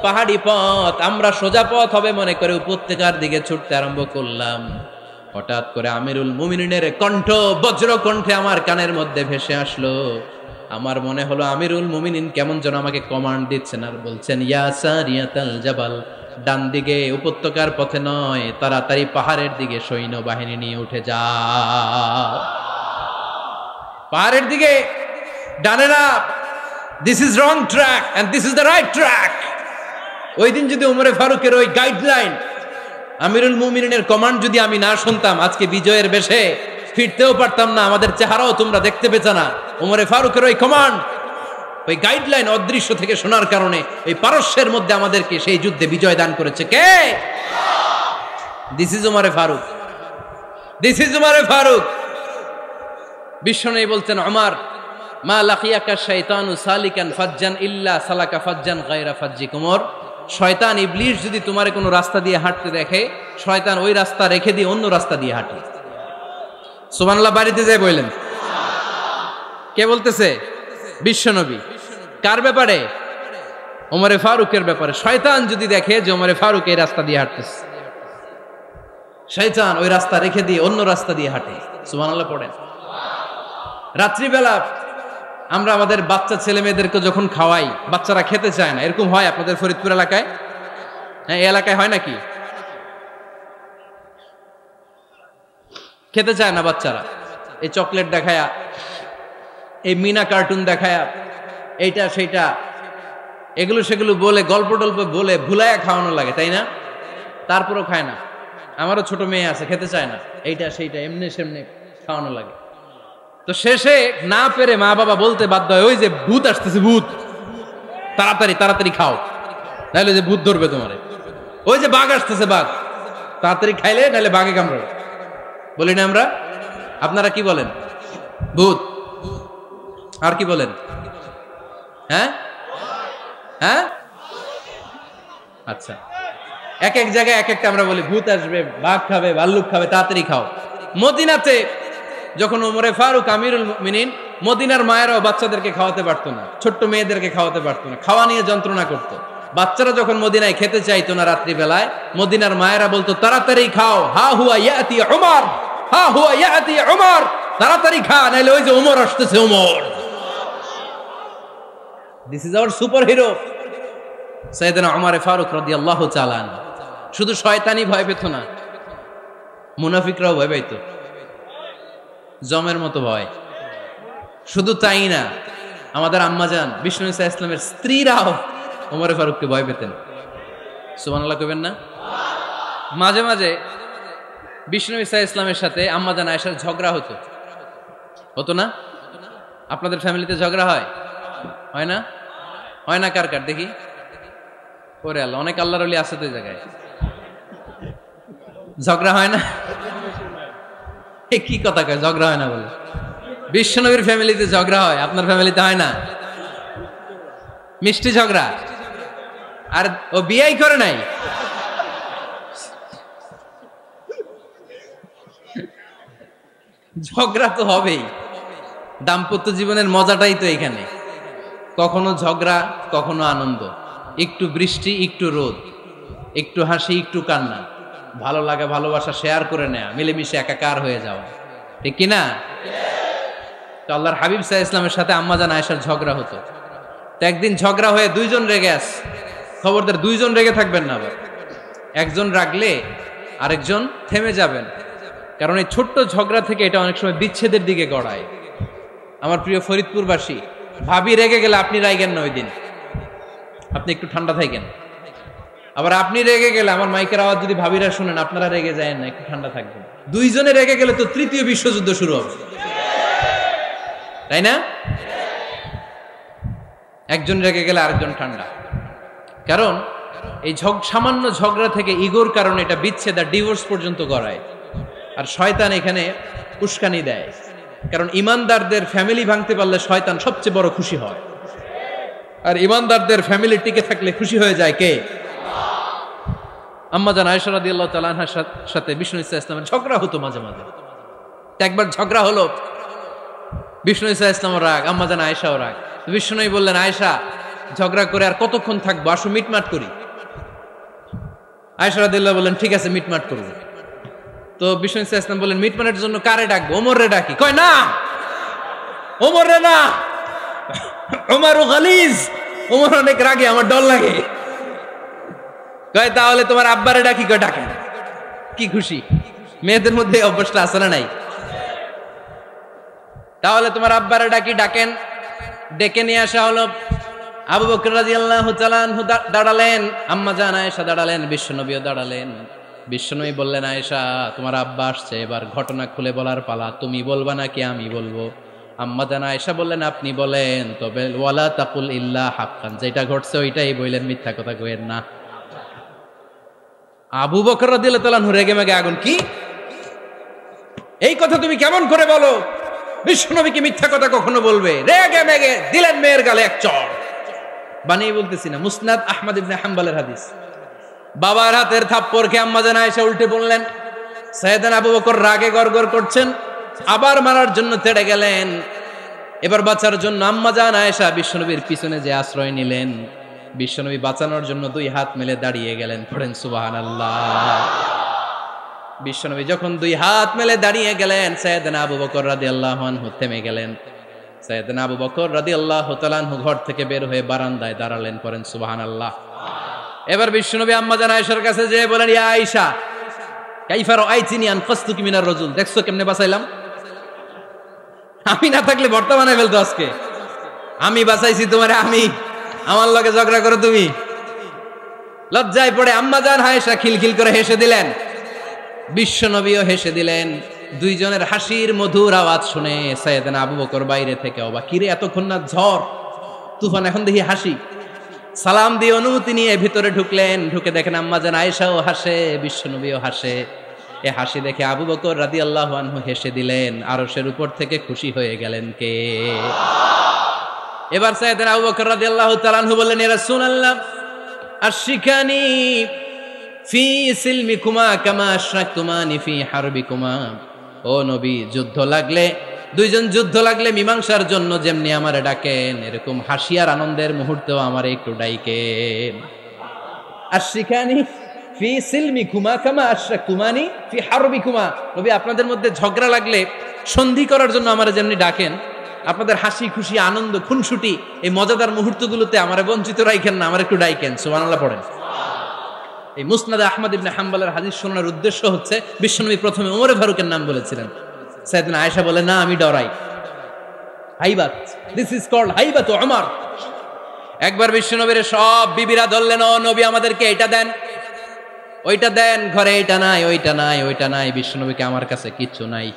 পাহাড়ি পথ। আমরা সোজা পথ হবে মনে করে উপত্যকার দিকে ছুটতে আরম্ভ করলাম। হঠাৎ করে আমিরুল মুমিনিনের কণ্ঠ বজ্র কণ্ঠে আমার কানের মধ্যে ভেসে আসলো। আমার মনে হলো আমিরুল মুমিনিন কেমন যেন আমাকে কমান্ড দিচ্ছেন আর বলছেন, ইয়া সারিয়াতাল জাবাল, ডান দিকে উপত্যকার পথে নয়, তাড়াতাড়ি পাহাড়ের দিকে সৈন্য বাহিনী নিয়ে উঠে যাও। পাহাড়ের দিকে, ডানে না, this is wrong track and this is the right track. ওই দিন যদি ওমরে ফারুকের ওই গাইডলাইন, আমিরুল মুমিনিনের কমান্ড যদি আমি না শুনতাম, আজকে বিজয়ের বেশে ফিরতেও পারতাম না, আমাদের চেহারাও তোমরা দেখতে পেত না। ওমরে ফারুকের ওই কমান্ড, ওই গাইডলাইন অদৃশ্য থেকে শোনার কারণে ওই পারস্যের মধ্যে আমাদেরকে সেই যুদ্ধে বিজয় দান করেছে কে? দিস ইজ ওমরে ফারুক, দিস ইজ ওমরে ফারুক। বিশ্বনবী বলতেন, ওমর মা লাকিয়াকা শাইতানু সালিকান ফাজ্জান ইল্লা সালাকা ফাজ্জান গায়রা ফাজ্জিক। ওমর, শয়তান ইবলিস যদি তোমারে কোনো রাস্তা দিয়ে হাঁটতে দেখে, শয়তান ওই রাস্তা রেখে দিয়ে অন্য রাস্তা দিয়ে হাঁটে। সুবহানাল্লাহ বাড়িতে যায় বললেন, কে বলতেছে? বিশ্বনবী। কার ব্যাপারে? ওমরে ফারুকের ব্যাপারে। শয়তান যদি দেখে যে ওমরে ফারুক এই রাস্তা দিয়ে হাঁটতেছে, শয়তান ওই রাস্তা রেখে দিয়ে অন্য রাস্তা দিয়ে হাঁটে। সুবহানাল্লাহ পড়েন। রাত্রিবেলা আমরা আমাদের বাচ্চা ছেলে মেয়েদেরকে যখন খাওয়াই, বাচ্চারা খেতে চায় না, এরকম হয় আপনাদের ফরিদপুর এলাকায়? হ্যাঁ, এই এলাকায় হয় নাকি? খেতে চায় না বাচ্চারা, এই চকলেট দেখায়া, এই মিনা কার্টুন দেখায়া, এইটা সেইটা এগুলো সেগুলো বলে, গল্প টল্প বলে ভুলাইয়া খাওয়ানো লাগে, তাই না? তারপরও খায় না। আমারও ছোট মেয়ে আছে, খেতে চায় না, এইটা সেইটা এমনি সেমনি খাওয়ানো লাগে। তো শেষে না পেরে মা বাবা বলতে বাধ্য হয়, ওই যে ভূত আসতেছে, ভূত, তাড়াতাড়ি তাড়াতাড়ি খাও, নাহলে যে ভূত ধরবে তোমারে। ওই যে বাঘ আসতেছে, বাঘ, তাড়াতাড়ি খাইলে নাহলে বাঘে কামড়াবে। বলি না আমরা? আপনারা কি বলেন? ভূত। আর কি বলেন? হ্যাঁ হ্যাঁ, আচ্ছা, এক এক জায়গায় এক একটা আমরা বলি, ভূত আসবে, বাঘ খাবে, ভাল্লুক খাবে, তাড়াতাড়ি খাও। মদিনাতে যখন ওমরে ফারুক আমিরুল মুমিনিন, মদিনার মায়েরাও বাচ্চাদেরকে খাওয়াতে পারতো না, ছোট্ট মেয়েদেরকে খাওয়াতে পারতো না, খাওয়া নিয়ে যন্ত্রণা করতো। বাচ্চারা যখন মদিনায় খেতে চাইতো না রাত্রিবেলায়, মদিনার মায়েরা বলতো তাড়াতাড়ি খাও, হা হুয়া ইয়াতি উমর, হা হুয়া ইয়াতি উমর, তাড়াতাড়ি খা, নাইলে ওই যে ওমর আসতেছে, Umar. This is our superhero সাইয়েদনা ওমর ফারুক রাদিয়াল্লাহু তাআলা। শুধু শয়তানি ভয় পেত না, মুনাফিকরাও ভয় পাইতো, জমের মতো ভয়। শুধু তাই না, আমাদের আম্মাজান বিষ্ণু ইসা ইসলামের স্ত্রীরাও ওমর ফারুককে ভয় পেতেন। সুবহানাল্লাহ কইবেন না? মাঝে মাঝে বিষ্ণু ইসা ইসলামের সাথে আম্মাজান আয়েশার ঝগড়া হতো, হতো না? আপনাদের ফ্যামিলিতে ঝগড়া হয়? হয় না? হয় না? কার কার দেখি? ওরে আল্লাহ, অনেক আল্লাহর ওলি আছে তো এই জায়গায়। ঝগড়া হয় না? কি কথা কয়, ঝগড়া হয় না বলে? বিশ্বনবীর ফ্যামিলিতে ঝগড়া হয়, আপনার ফ্যামিলিতে হয় না? মিষ্টি ঝগড়া। আর ও বিয়েই করে নাই। ঝগড়া তো হবেই, দাম্পত্য জীবনের মজাটাই তো এখানে। কখনো ঝগড়া, কখনো আনন্দ, একটু বৃষ্টি, একটু রোদ, একটু হাসি, একটু কান্না, ভালো লাগা ভালোবাসা শেয়ার করে নেয়া, মিলেমিশে একাকার হয়ে যাওয়া, ঠিক কিনা? তো আল্লাহর হাবিব সাল্লাল্লাহু আলাইহি ওয়াসাল্লামের সাথে আম্মাজান আয়েশার ঝগড়া হতো। তো একদিন ঝগড়া হয়ে দুইজন রেগে আছে। খবরদার, দুইজন রেগে থাকবেন না আবার। একজন রাগলে আরেকজন থেমে যাবেন, কারণ এই ছোট্ট ঝগড়া থেকে এটা অনেক সময় বিচ্ছেদের দিকে গড়ায়। আমার প্রিয় ফরিদপুরবাসী, ভাবি রেগে গেলে আপনি রাইগেন না, ওই দিন আপনি একটু ঠান্ডা থাকেন। আবার আপনি রেগে গেলে, আমার মাইকের আওয়াজ যদি ভাবিরা শুনেন, আপনারা রেগে যায় না, একটু ঠান্ডা থাকবেন। দুইজনে রেগে গেলে তো তৃতীয় বিশ্বযুদ্ধ শুরু হবে, তাই না? একজন রেগে গেলে আরেকজন ঠান্ডা। কারণ এই সামান্য ঝগড়া থেকে ইগোর কারণে এটা বিচ্ছেদ আর ডিভোর্স পর্যন্ত গড়ায়। আর শয়তান এখানে উস্কানি দেয়, কারণ ইমানদারদের ফ্যামিলি ভাঙতে পারলে শয়তান সবচেয়ে বড় খুশি হয়। আর ইমানদারদের ফ্যামিলি টিকে থাকলে খুশি হয়ে যায় কে? আম্মাজান আয়েশা রাদিয়াল্লাহু তাআলা আনহার সাথে বিষ্ণু ইসা ইসলামের ঝগড়া হতো মাঝে মাঝে। একবার ঝগড়া হলো, বিষ্ণু ইসা ইসলামও রাগ, আম্মাজান আয়েশাও রাগ। বিষ্ণুই বললেন, আয়েশা, ঝগড়া করে আর কতক্ষণ থাকবো, আসো মিটমাট করি। আয়েশা রাদিয়াল্লাহু বললেন, ঠিক আছে, মিটমাট করবো। তো বিষ্ণু ইসা ইসলাম বললেন, মিটমাটের জন্য কারে ডাকবো? ওমর রে ডাকি। কয় না, ওমর রে না, ওমর গালিজ, ওমর অনেক রাগে, আমার ডর লাগে। কয় তাহলে তোমার আব্বারে ডাকি। কয় ডাকেন। কি খুশি! মেয়েদের মধ্যে অভ্যাসটা আছে না নাই? তাহলে তোমার আব্বারে ডাকি, ডাকেন। ডেকে নিয়ে আসা হলো। আবু বকর রাদিয়াল্লাহু তাআলা আনহু দাঁড়ালেন, আম্মাজান আয়েশা দাঁড়ালেন, বিশ্বনবীও দাঁড়ালেন। বিশ্বনবী বললেন, আয়েশা, তোমার আব্বা আসছে, এবার ঘটনা খুলে বলার পালা। তুমি বলবা নাকি আমি বলবো? আম্মাজান আয়েশা বললেন, আপনি বলেন, তবে ওয়ালা তাকুল ইল্লা হাক্কান, যেটা ঘটছে ওইটাই বললেন, মিথ্যা কথা কইেন না। আবু বকর রাদিয়াল্লাহু তাআলা রেগে মেগে আগুন। কি এই কথা তুমি কেমন করে বলো? বিশ্বনবীকে মিথ্যা কথা কখনো বলবে? রেগে মেগে দিলেন মেয়ের গালে এক চড়। বানিয়ে বলতেছি না, মুসনাদ আহমদ ইবনে হাম্বলের হাদিস। বাবার হাতের থাপ্পড় খেয়ে আম্মাজান আয়েশা উল্টে পড়লেন। সাইয়েদনা আবু বকর রাগে গড়গড় করছেন, আবার মারার জন্য তেড়ে গেলেন। এবার বাঁচার জন্য আম্মা জান আয়েশা বিশ্বনবীর পিছনে যে আশ্রয় নিলেন, বিশ্বনবী বাঁচানোর জন্য দুই হাত মেলে দাঁড়িয়ে গেলেন। পড়েন সুবহানাল্লাহ। বিশ্বনবী যখন দুই হাত মেলে দাঁড়িয়ে গেলেন, সাইয়েদনা আবু বকর রাদিয়াল্লাহু আনহু থেমে গেলেন। সাইয়েদনা আবু বকর রাদিয়াল্লাহু তাআলা আনহু ঘর থেকে বের হয়ে বারান্দায় দাঁড়ালেন। পড়েন সুবহানাল্লাহ। এবার বিশ্বনবী আম্মা জান আয়েশার কাছে যেয়ে বলেন, ইয়া আয়েশা কাইফা রাআইতিনি আনকাসতুকি মিনার রাজুল, দেখছো কেমনে বাঁচাইলাম? আমি না থাকলে ভর্তা বানাই ফেলতো আজকে। আমি বাঁচাইছি তোমারে, আমি আমার লগে ঝগড়া করো তুমি। লজ্জায় পড়ে আম্মা জান আয়েশা খিলখিল করে হেসে দিলেন, বিশ্বনবীও হেসে দিলেন। দুইজনের হাসির মধুর আওয়াজ শুনে সাইয়েদনা আবু বকর বাইরে থেকে অবাক, কিরে এতক্ষণ না ঝড় তুফান, এখন দেখি হাসি। সালাম দিয়ে অনুমতি নিয়ে ভিতরে ঢুকলেন। ঢুকে দেখেন আম্মা জান আয়েশাও হাসে, বিশ্বনবীও হাসে। এ হাসি দেখে আবু বকর রাদিয়াল্লাহু আনহু হেসে দিলেন। আরশের উপর থেকে খুশি হয়ে গেলেন কে? এবার সাইয়েদনা আবু বকর রাদিয়াল্লাহু তাআলা আনহু বললেন, ইয়া রাসূলুল্লাহ আশরিকানি ফি সিলমিকুমা কামা আশরাকতুমানি ফি হারবিকুমা। ও নবী, যুদ্ধ লাগলে, দুইজন যুদ্ধ লাগলে মীমাংসার জন্য যেমনি আমারে ডাকেন, এরকম হাসি আর আনন্দের মুহূর্তেও আমারে একটু ডাইকেন। আশরিকানি ফি সিলমিকুমা কামা আশরাকতুমানি ফি হারবিকুমা। নবী, আপনাদের মধ্যে ঝগড়া লাগলে সন্ধি করার জন্য আমারে যেমনি ডাকেন, আপনাদের হাসি খুশি আনন্দ খুনসুটি এই মজাদার মুহূর্তগুলোতে আমারে বঞ্চিত রাখেন না, আমার একটু ডাইকেন। সুবহানাল্লাহ পড়েন। এই মুসনাদে আহমদ ইবনে হাম্বলের হাদিস শোনার উদ্দেশ্য হচ্ছে, বিশ্বনবী প্রথমে ওমরে ফারুকের নাম বলেছিলেন। সাইয়েদনা আয়েশা বলে, না আমি ডরাই, হাইবাত, দিস ইজ কল্ড হাইবাত ওমর। একবার বিশ্বনবীর সব বিবিরা ধরলেন, ও নবী আমাদেরকে এটা দেন, ওইটা দেন, ঘরে এটা নাই, ওইটা নাই, ওইটা নাই। বিশ্বনবীকে, আমার কাছে কিচ্ছু নাই,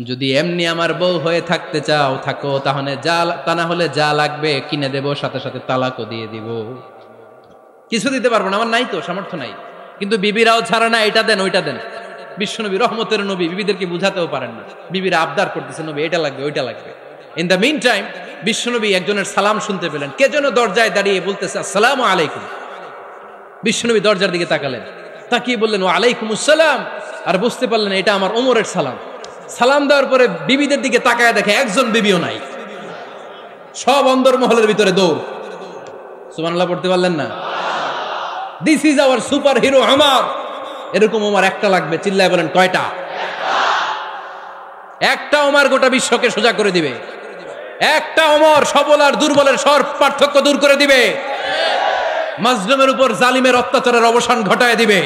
যদি এমনি আমার বউ হয়ে থাকতে চাও থাকো, তাহলে তা না হলে যা লাগবে কিনে দেব, সাথে সাথে তালাকও দিয়ে দিব। কিছু দিতে পারবো না, আমার নাই তো, সামর্থ্য নাই। কিন্তু বিবিরাও ছাড়া না, এটা দেন ওইটা দেন। বিশ্বনবী রহমতের নবী, বিবিদেরকে বুঝাতেও পারেন না, বিবিরা আবদার করতেছে, নবী এটা লাগবে ওইটা লাগবে। ইন দ্য মিন টাইম বিশ্বনবী একজনের সালাম শুনতে পেলেন। কে যেন দরজায় দাঁড়িয়ে বলতেছে, আসসালামু আলাইকুম। বিশ্বনবী দরজার দিকে তাকালেন, তাকিয়ে বললেন, ওয়া আলাইকুমুস সালাম। আর বুঝতে পারলেন এটা আমার ওমরের সালাম। সালাম দেওয়ার পরে বিবিদের দিকে তাকায় দেখে একজন বিবিও নাই, সব অন্দরমহলের ভিতরে দৌড়। সুবহানাল্লাহ পড়তে পারলেন না? This is our super hero Omar. এরকম ওমর একটা লাগবে, চিল্লায় বলেন কয়টা? একটা ওমর গোটা বিশ্বকে সোজা করে দিবে। একটা ওমর সবল আর দুর্বলের সব পার্থক্য দূর করে দিবে। মাজলুমের উপর জালিমের অত্যাচারের অবসান ঘটায় দিবে।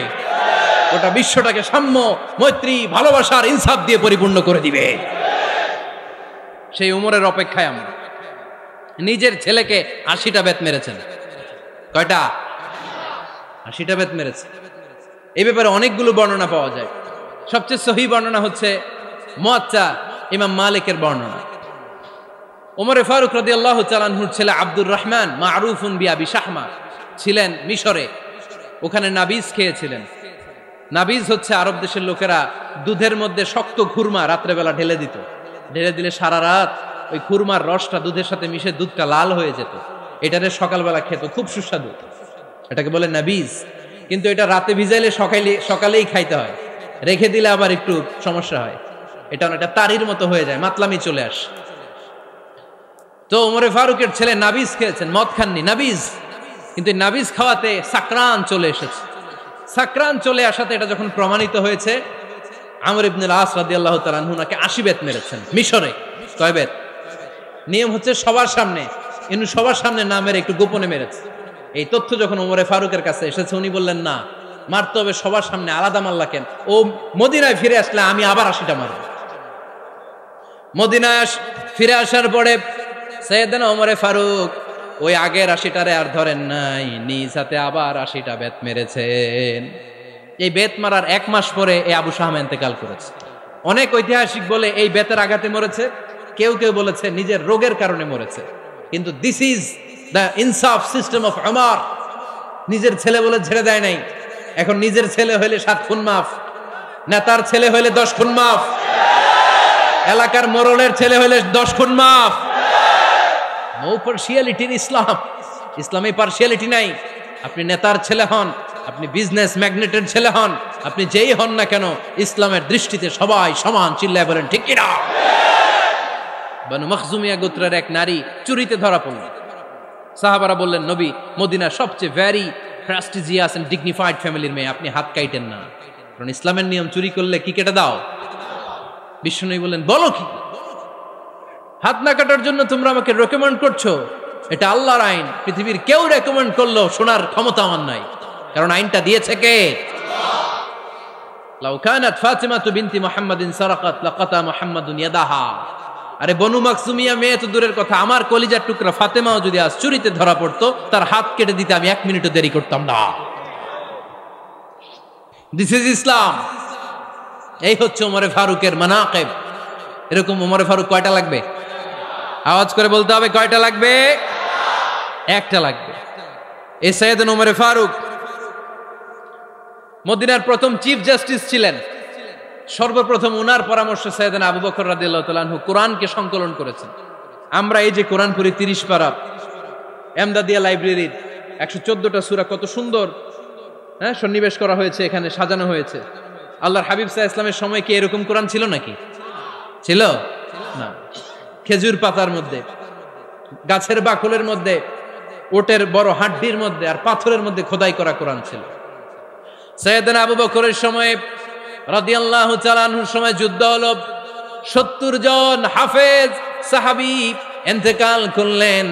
গোটা বিশ্বটাকে সাম্য, মৈত্রী, ভালোবাসার ইনসাফ দিয়ে পরিপূর্ণ করে দিবে। সেই ওমরের অপেক্ষায় আমরা। নিজের ছেলেকে 80টা বেত মেরেছেন। কয়টা? 80টা বেত মেরেছে। এই ব্যাপারে অনেকগুলো বর্ণনা পাওয়া যায়। সবচেয়ে সহিহ বর্ণনা হচ্ছে মুয়াত্তা ইমাম মালিকের বর্ণনা। ওমর ফারুক রাদিয়াল্লাহু তাআলা আনহুর ছেলে আব্দুর রহমান মারুফুন বিআবি শাহমা ছিলেন মিশরে। ওখানে নাবিজ খেয়েছিলেন। নাবিজ হচ্ছে আরব দেশের লোকেরা দুধের মধ্যে শক্ত খুরমা রাত্রেবেলা ঢেলে দিত। ঢেলে দিলে সারা রাত ওই খুরমার রসটা দুধের সাথে মিশে দুধটা লাল হয়ে যেত। এটারে সকালবেলা খেত, খুব সুস্বাদু, এটাকে বলে নাবিজ। কিন্তু এটা রাতে ভিজাইলে সকালেই খাইতে হয়, রেখে দিলে আবার একটু সমস্যা হয়। এটা অনেকটা তারির মতো হয়ে যায়, মাতলামি চলে আসে। তো ওমরে ফারুকের ছেলে নাবিজ খেয়েছেন, মদ খাননি, নাবিজ। কিন্তু নাবিজ খাওয়াতে সাকরান চলে এসেছে। সাকরান চলে আসাতে এটা যখন প্রমাণিত হয়েছে, আমর ইবনুল আস রাদিয়াল্লাহু তাআলা আনহু নাকি 80 বেত মেরেছেন মিশরে। কয় বেত? নিয়ম হচ্ছে সবার সামনে, কিন্তু সবার সামনে না মেরে একটু গোপনে মেরেছে। এই তথ্য যখন ওমরে ফারুকের কাছে এসেছে, উনি বললেন, না, মারতে হবে সবার সামনে, আলাদা মারলা কেন? ও মদিনায় ফিরে আসলে আমি আবার 80টা মারব। মদিনায় ফিরে আসার পরে সাইয়েদনা ওমরে ফারুক ওই আগের 80টারে আর ধরেন নাই, নিজ হাতে আবার 80টা বেত মেরেছেন। এই বেত মারার 1 মাস পরে এই আবু শাহমা ইন্তেকাল করেছে। অনেক ঐতিহাসিক বলে এই বেতের আঘাতে মরেছে, কেউ কেউ বলেছে নিজের রোগের কারণে মরেছে। কিন্তু দিস ইজ দ্য ইনসাফ সিস্টেম অফ ওমর। নিজের ছেলে বলে ছেড়ে দেয় নাই। এখন নিজের ছেলে হইলে 7 খুন মাফ, নেতার ছেলে হইলে 10 খুন মাফ, এলাকার মোড়লের ছেলে হইলে 10 খুন মাফ। নো পার্সিয়ালিটি ইন ইসলাম। ইসলামে পার্সিয়ালিটি নাই। আপনি নেতার ছেলে হন, আপনি বিজনেস ম্যাগনেটের ছেলে হন, আপনি যেই হন না কেন, ইসলামের দৃষ্টিতে সবাই সমান। চিল্লায় বলেন ঠিক কিনা? বানু মখজুমিয়া গোত্রের এক নারী চুরিতে ধরা পড়ল। সাহাবারা বললেন, নবী, মদিনার সবচেয়ে ভ্যারি প্রেস্টিজিয়াস এন্ড ডিগনিফাইড ফ্যামিলির মেয়ে, আপনি হাত কাইটেন না, কারণ ইসলামের নিয়ম চুরি করলে কি কেটে দাও। বিশ্বনবী বললেন, বলো কি, হাত না কাটার জন্য তোমরা আমাকে রেকমেন্ড করছো? এটা আল্লাহর আইন, পৃথিবীর কেউ রেকমেন্ড করলো শোনার ক্ষমতা আমার নাই, কারণ আইনটা দিয়েছে কে? লাউ কানাত ফাতিমাতু বিনতি মুহাম্মাদিন সারাকাত লাকাতা মুহাম্মাদুন ইয়াদাহা। আরে বনু মাকসুমিয়া মেয়ে তো দূরের কথা, আমার কলিজার টুকরা ফাতেমাও যদি আজ চুরিতে ধরা পড়তো, তার হাত কেটে দিতে আমি 1 মিনিটও দেরি করতাম না। দিস ইজ ইসলাম। এই হচ্ছে ওমরে ফারুকের মানাকিব। এরকম ওমরে ফারুক কয়টা লাগবে? আওয়াজ করে বলতে হবে, কয়টা লাগবে? একটা লাগবে। এই সাইয়েদনা ওমরে ফারুক মদিনার প্রথম চিফ জাস্টিস ছিলেন। সর্বপ্রথম উনার পরামর্শে সাইয়েদনা আবু বকর রাদিয়াল্লাহু তাআলা আনহু কোরআনকে সংকলন করেছেন। আমরা এই যে কোরআন পড়ি 30 পারা, এমদাদিয়া লাইব্রেরির 114টা সূরা, কত সুন্দর সন্নিবেশ করা হয়েছে, এখানে সাজানো হয়েছে। আল্লাহর হাবিব সাল্লাল্লাহু আলাইহি ওয়াসাল্লামের সময় কি এরকম কোরআন ছিল নাকি? ছিল না। খেজুর পাতার মধ্যে, গাছের বাকলের মধ্যে, ওটের বড় হাড্ডির মধ্যে আর পাথরের মধ্যে খোদাই করা কোরআন ছিল। সাইয়েদনা আবু বকরের সময় রাদিয়াল্লাহু তাআলা আনহুর সময় যুদ্ধ হলো, 70 জন হাফেজ সাহাবী ইন্তেকাল করলেন।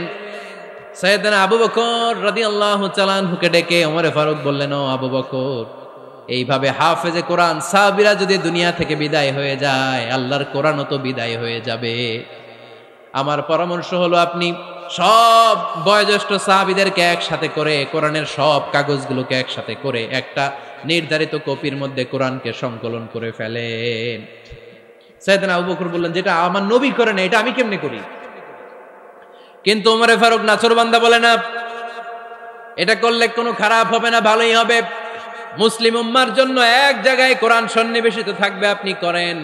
সাইয়েদনা আবু বকর রাদিয়াল্লাহু তাআলা আনহুকে ডেকে ওমরে ফারুক বললেন, ও আবু বকর, এইভাবে হাফেজে কোরআন সাহাবীরা যদি দুনিয়া থেকে বিদায় হয়ে যায়, আল্লাহর কোরআনও তো বিদায় হয়ে যাবে। আমার পরামর্শ হলো আপনি সব বয়োজ্যেষ্ঠ সাহাবীদেরকে একসাথে করে কোরআনের সব কাগজগুলোকে একসাথে করে একটা নির্ধারিত কপির মধ্যে কোরআনকে সংকলন করে ফেলেন। সাইয়েদনা আবু বকর বললেন, যেটা আমার নবী করে না, এটা আমি কেমনে করি? কিন্তু ওমরে ফারুক নাছরবান্দা বলে না, এটা করলে কোনো খারাপ হবে না, ভালোই হবে। মুসলিম উম্মার জন্য এক জায়গায় কোরআন সন্নিবেশিত থাকবে, আপনি করেন।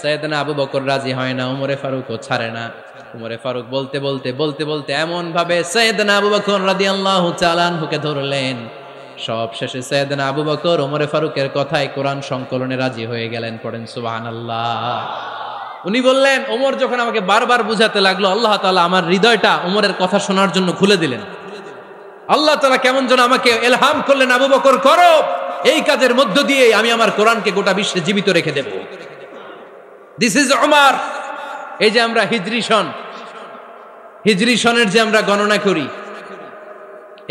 সাইয়েদনা আবু বকর রাজি হয় না, ওমরে ফারুকও ছাড়ে না। ওমরে ফারুক বলতে বলতে বলতে বলতে এমন ভাবে সাইয়েদনা আবু বকর রাদিয়াল্লাহু তাআলা আনহুকে ধরলেন, সব শেষে সাইয়েদনা আবু বকর ওমরে ফারুকের কথায় কোরআন সংকলনে রাজি হয়ে গেলেন। পড়েন সুবহানাল্লাহ। উনি বললেন, ওমর যখন আমাকে বারবার বুঝাতে লাগলো, আল্লাহ তাআলা আমার হৃদয়টা ওমরের কথা শোনার জন্য খুলে দিলেন। আল্লাহ তাআলা কেমন যেন আমাকে ইলহাম করলেন, আবু বকর করো, এই কাজের মধ্য দিয়ে আমি আমার কোরআনকে গোটা বিশ্বে জীবিত রেখে দেব। This is Omar. এই যে আমরা হিজরি সনের যে আমরা গণনা করি,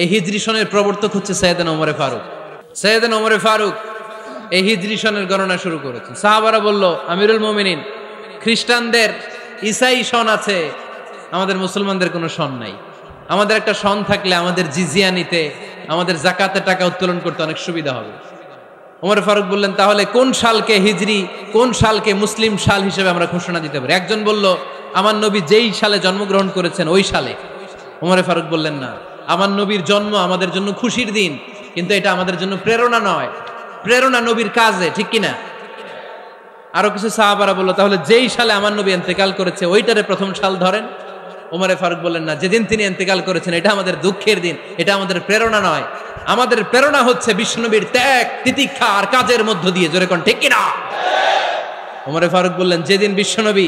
এই হিজরি সনের প্রবর্তক হচ্ছে সাইয়েদনা ওমরে ফারুক। সাইয়েদনা ওমরে ফারুক এই হিজরি সনের গণনা শুরু করেছেন। সাহাবারা বলল, আমিরুল মুমিনিন, খ্রিস্টানদের ঈসাই সন আছে, আমাদের মুসলমানদের কোনো সন নাই। আমাদের একটা সন থাকলে আমাদের জিজিয়া নিতে, আমাদের যাকাতের টাকা উত্তোলন করতে অনেক সুবিধা হবে। ওমর ফারুক বললেন, তাহলে কোন সালকে হিজরি, কোন সালকে মুসলিম সাল হিসেবে আমরা ঘোষণা দিতে পারি? একজন বলল, আমার নবী যেই সালে জন্মগ্রহণ করেছেন ওই সালে। ওমর ফারুক বললেন, না, আমার নবীর জন্ম আমাদের জন্য খুশির দিন, কিন্তু এটা আমাদের জন্য প্রেরণা নয়, প্রেরণা নবীর কাজে, ঠিক কিনা? আরো কিছু সাহাবারা বলল, তাহলে যেই সালে আমার নবী ইন্তেকাল করেছে ওইটারে প্রথম সাল ধরেন। ওমর ফারুক বললেন, না, যেদিন তিনি ইন্তেকাল করেছেন এটা আমাদের দুঃখের দিন, এটা আমাদের প্রেরণা নয়। আমাদের প্রেরণা হচ্ছে বিশ্বনবীর ত্যাগ, তিতিক্ষা আর কাজের মধ্য দিয়ে। জোরে কোন ঠিক কিনা? ওমর ফারুক বললেন, যেদিন বিশ্বনবী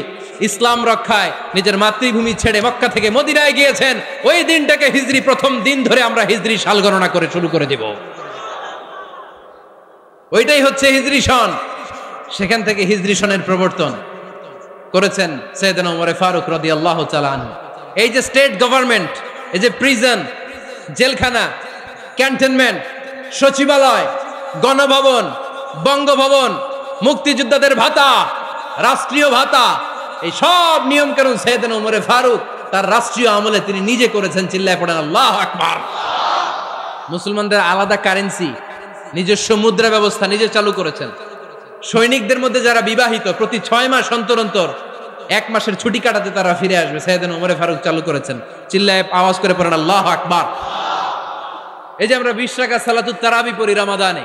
ইসলাম রক্ষায় নিজের মাতৃভূমি ছেড়ে মক্কা থেকে মদিনায় গিয়েছেন, ওই দিনটাকে হিজরি প্রথম দিন ধরে আমরা হিজরি সাল গণনা করে শুরু করে দেব। ওইটাই হচ্ছে হিজরি সন। সেখান থেকে হিজরি সনের প্রবর্তন করেছেন সাইয়েদনা ওমর ফারুক রাদিয়াল্লাহু তাআলা আনহু। এই যে স্টেট গভর্নমেন্ট, এই যে প্রিজন, জেলখানা, ক্যান্টনমেন্ট, সচিবালয়, গণভবন, বঙ্গভবন, মুক্তিযোদ্ধাদের ভাতা, রাষ্ট্রীয় ভাতা, এই সব নিয়ম কানুন সাইয়েদনা ওমর ফারুক তার রাষ্ট্রীয় আমলে তিনি নিজে করেছেন। চিল্লায় পড়েন আল্লাহু আকবার। মুসলমানদের আলাদা কারেন্সি, নিজস্ব মুদ্রা ব্যবস্থা নিজে চালু করেছেন। সৈনিকদের মধ্যে যারা বিবাহিত, প্রতি 6 মাস অন্তর অন্তর 1 মাসের ছুটি কাটাতে তারা ফিরে আসবে, সাইয়েদনা ওমর ফারুক চালু করেছেন। চিল্লায় আওয়াজ করে পড়েন আল্লাহু আকবার। এই যে আমরা 20 রাকাত সালাতুত তারাবি পড়ি রমাদানে,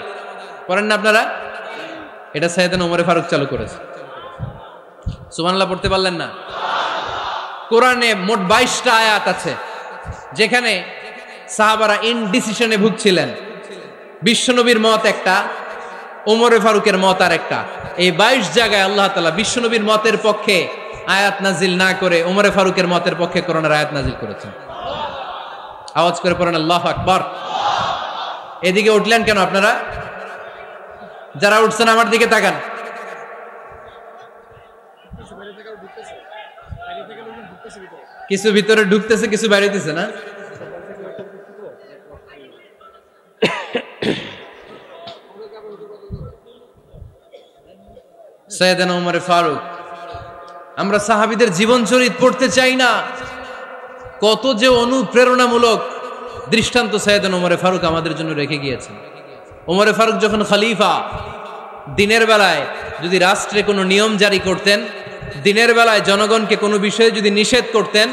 পড়েন না আপনারা? এটা সাইয়েদনা ওমর ফারুক চালু করেছে। সুবহানাল্লাহ পড়তে পারলেন না? কোরআনে মোট 22টা আয়াত আছে যেখানে সাহাবারা ইনডিসিশনে ভুগছিলেন। বিশ্বনবীর মত একটা, ওমর ফারুকের মত আর একটা। এই 22 জায়গায় আল্লাহ তাআলা বিশ্বনবীর মতের পক্ষে আয়াত নাজিল না করে ওমরে ফারুকের মতের পক্ষে করোনার আয়াত নাজিল করেছেন। আওয়াজ করে পড়েন আল্লাহু আকবার। এদিকে উঠলেন কেন আপনারা? যারা উঠছেন আমার দিকে তাকান। কিছু ভিতরে ঢুকতেছে, কিছু বাইরেতেছে না? সাইয়েদনা ওমর ফারুক, আমরা সাহাবীদের জীবন চরিত পড়তে চাই না? কত যে অনুপ্রেরণামূলক দৃষ্টান্ত সাইয়েদনা ওমর ফারুক আমাদের জন্য রেখে গিয়েছেন। ওমর ফারুক যখন খলিফা, দিনের বেলায় যদি রাষ্ট্রে কোনো নিয়ম জারি করতেন, দিনের বেলায় জনগণকে কোনো বিষয়ে যদি নিষেধ করতেন,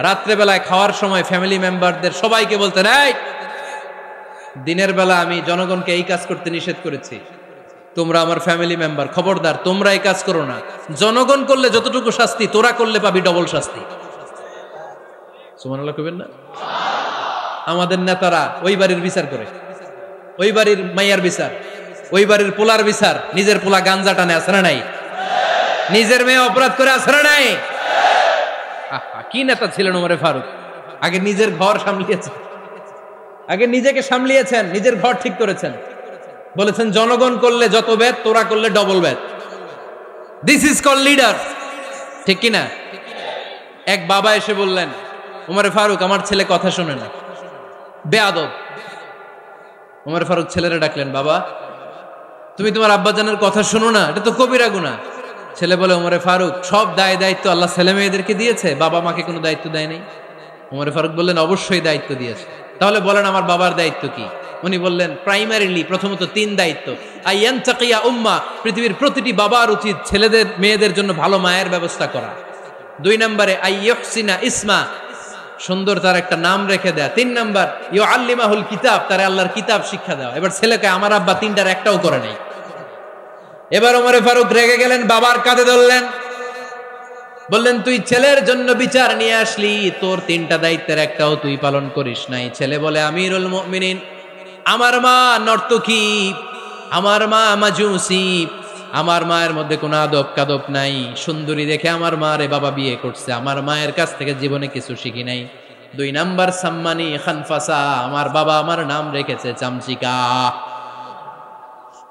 রাত্রে বেলায় খাওয়ার সময় ফ্যামিলি মেম্বারদের সবাইকে বলতেন, এই দিনের বেলা আমি জনগণকে এই কাজ করতে নিষেধ করেছি, তোমরা আমার ফ্যামিলি মেম্বার, খবরদার তোমরা এই কাজ করো না। জনগণ করলে যতটুকু শাস্তি, তোরা করলে পাবি ডবল শাস্তি। সুবহানাল্লাহ কইবেন না? আমাদের নেতারা ওই বাড়ির বিচার করে, ওই বাড়ির মাইয়ার বিচার, ওই বাড়ির পোলার বিচার, নিজের পোলা গাঞ্জা টানে আছে না নাই? নিজের মেয়ে অপরাধ করে আছে না নাই? কি নেতা ছিলেন ওমর ফারুক! আগে নিজের ঘর সামলিয়েছেন, আগে নিজেকে সামলিয়েছেন, নিজের ঘর ঠিক করেছেন। বলেছেন জনগণ করলে যত বেদ, তোরা করলে double Veda. This is call leader, ঠিক কিনা? এক বাবা এসে বললেন, ওমর ফারুক আমার ছেলে কথা শোনে না, বেয়াদব। ওমর ফারুক ছেলেরা ডাকলেন, বাবা তুমি তোমার আব্বাজানের কথা শোনো না, এটা তো কবিরা গুনাহ। ছেলে বলে, ওমর ফারুক সব দায় দায়িত্ব আল্লাহ ছেলে মেয়েদেরকে দিয়েছে, বাবা মাকে কোনো দায়িত্ব দেয় নাই। ওমর ফারুক বললেন, অবশ্যই দায়িত্ব দিয়েছে। তাহলে বলেন আমার বাবার দায়িত্ব কি? উনি বললেন, প্রাইমারিলি প্রথমত 3 দায়িত্ব। আইয়ানতাকিয়া উম্মাহ, পৃথিবীর প্রতিটি বাবার উচিত ছেলেদের মেয়েদের জন্য ভালো মায়ের ব্যবস্থা করা। 2 নম্বরে আইয়ুহসিনা ইসমা, সুন্দর তার একটা নাম রেখে দেয়া। 3 নাম্বার ইউআল্লিমাহুল কিতাব, তার আল্লাহর কিতাব শিক্ষা দেওয়া। এবার ছেলেকে আমার আব্বা 3টার একটাও করে নাই। এবার ওমর ফারুক রেগে গেলেন, বাবার কাঁধে ধরলেন, বললেন তুই ছেলের জন্য বিচার নিয়ে আসলি, তোর 3টা দায়িত্বের একটাও তুই পালন করিস নাই। ছেলে বলে, আমিরুল মুমিনিন আমার মা নর্তকী, আমার মা মাজুসি, আমার মায়ের মধ্যে কোনো আদব কাদব নাই, সুন্দরী দেখে আমার মা রে বাবা বিয়ে করছে, আমার মায়ের কাছ থেকে জীবনে কিছু শিখি নাই। 2 নাম্বার সাম্মানি খানফাসা, আমার বাবা আমার নাম রেখেছে চামচিকা।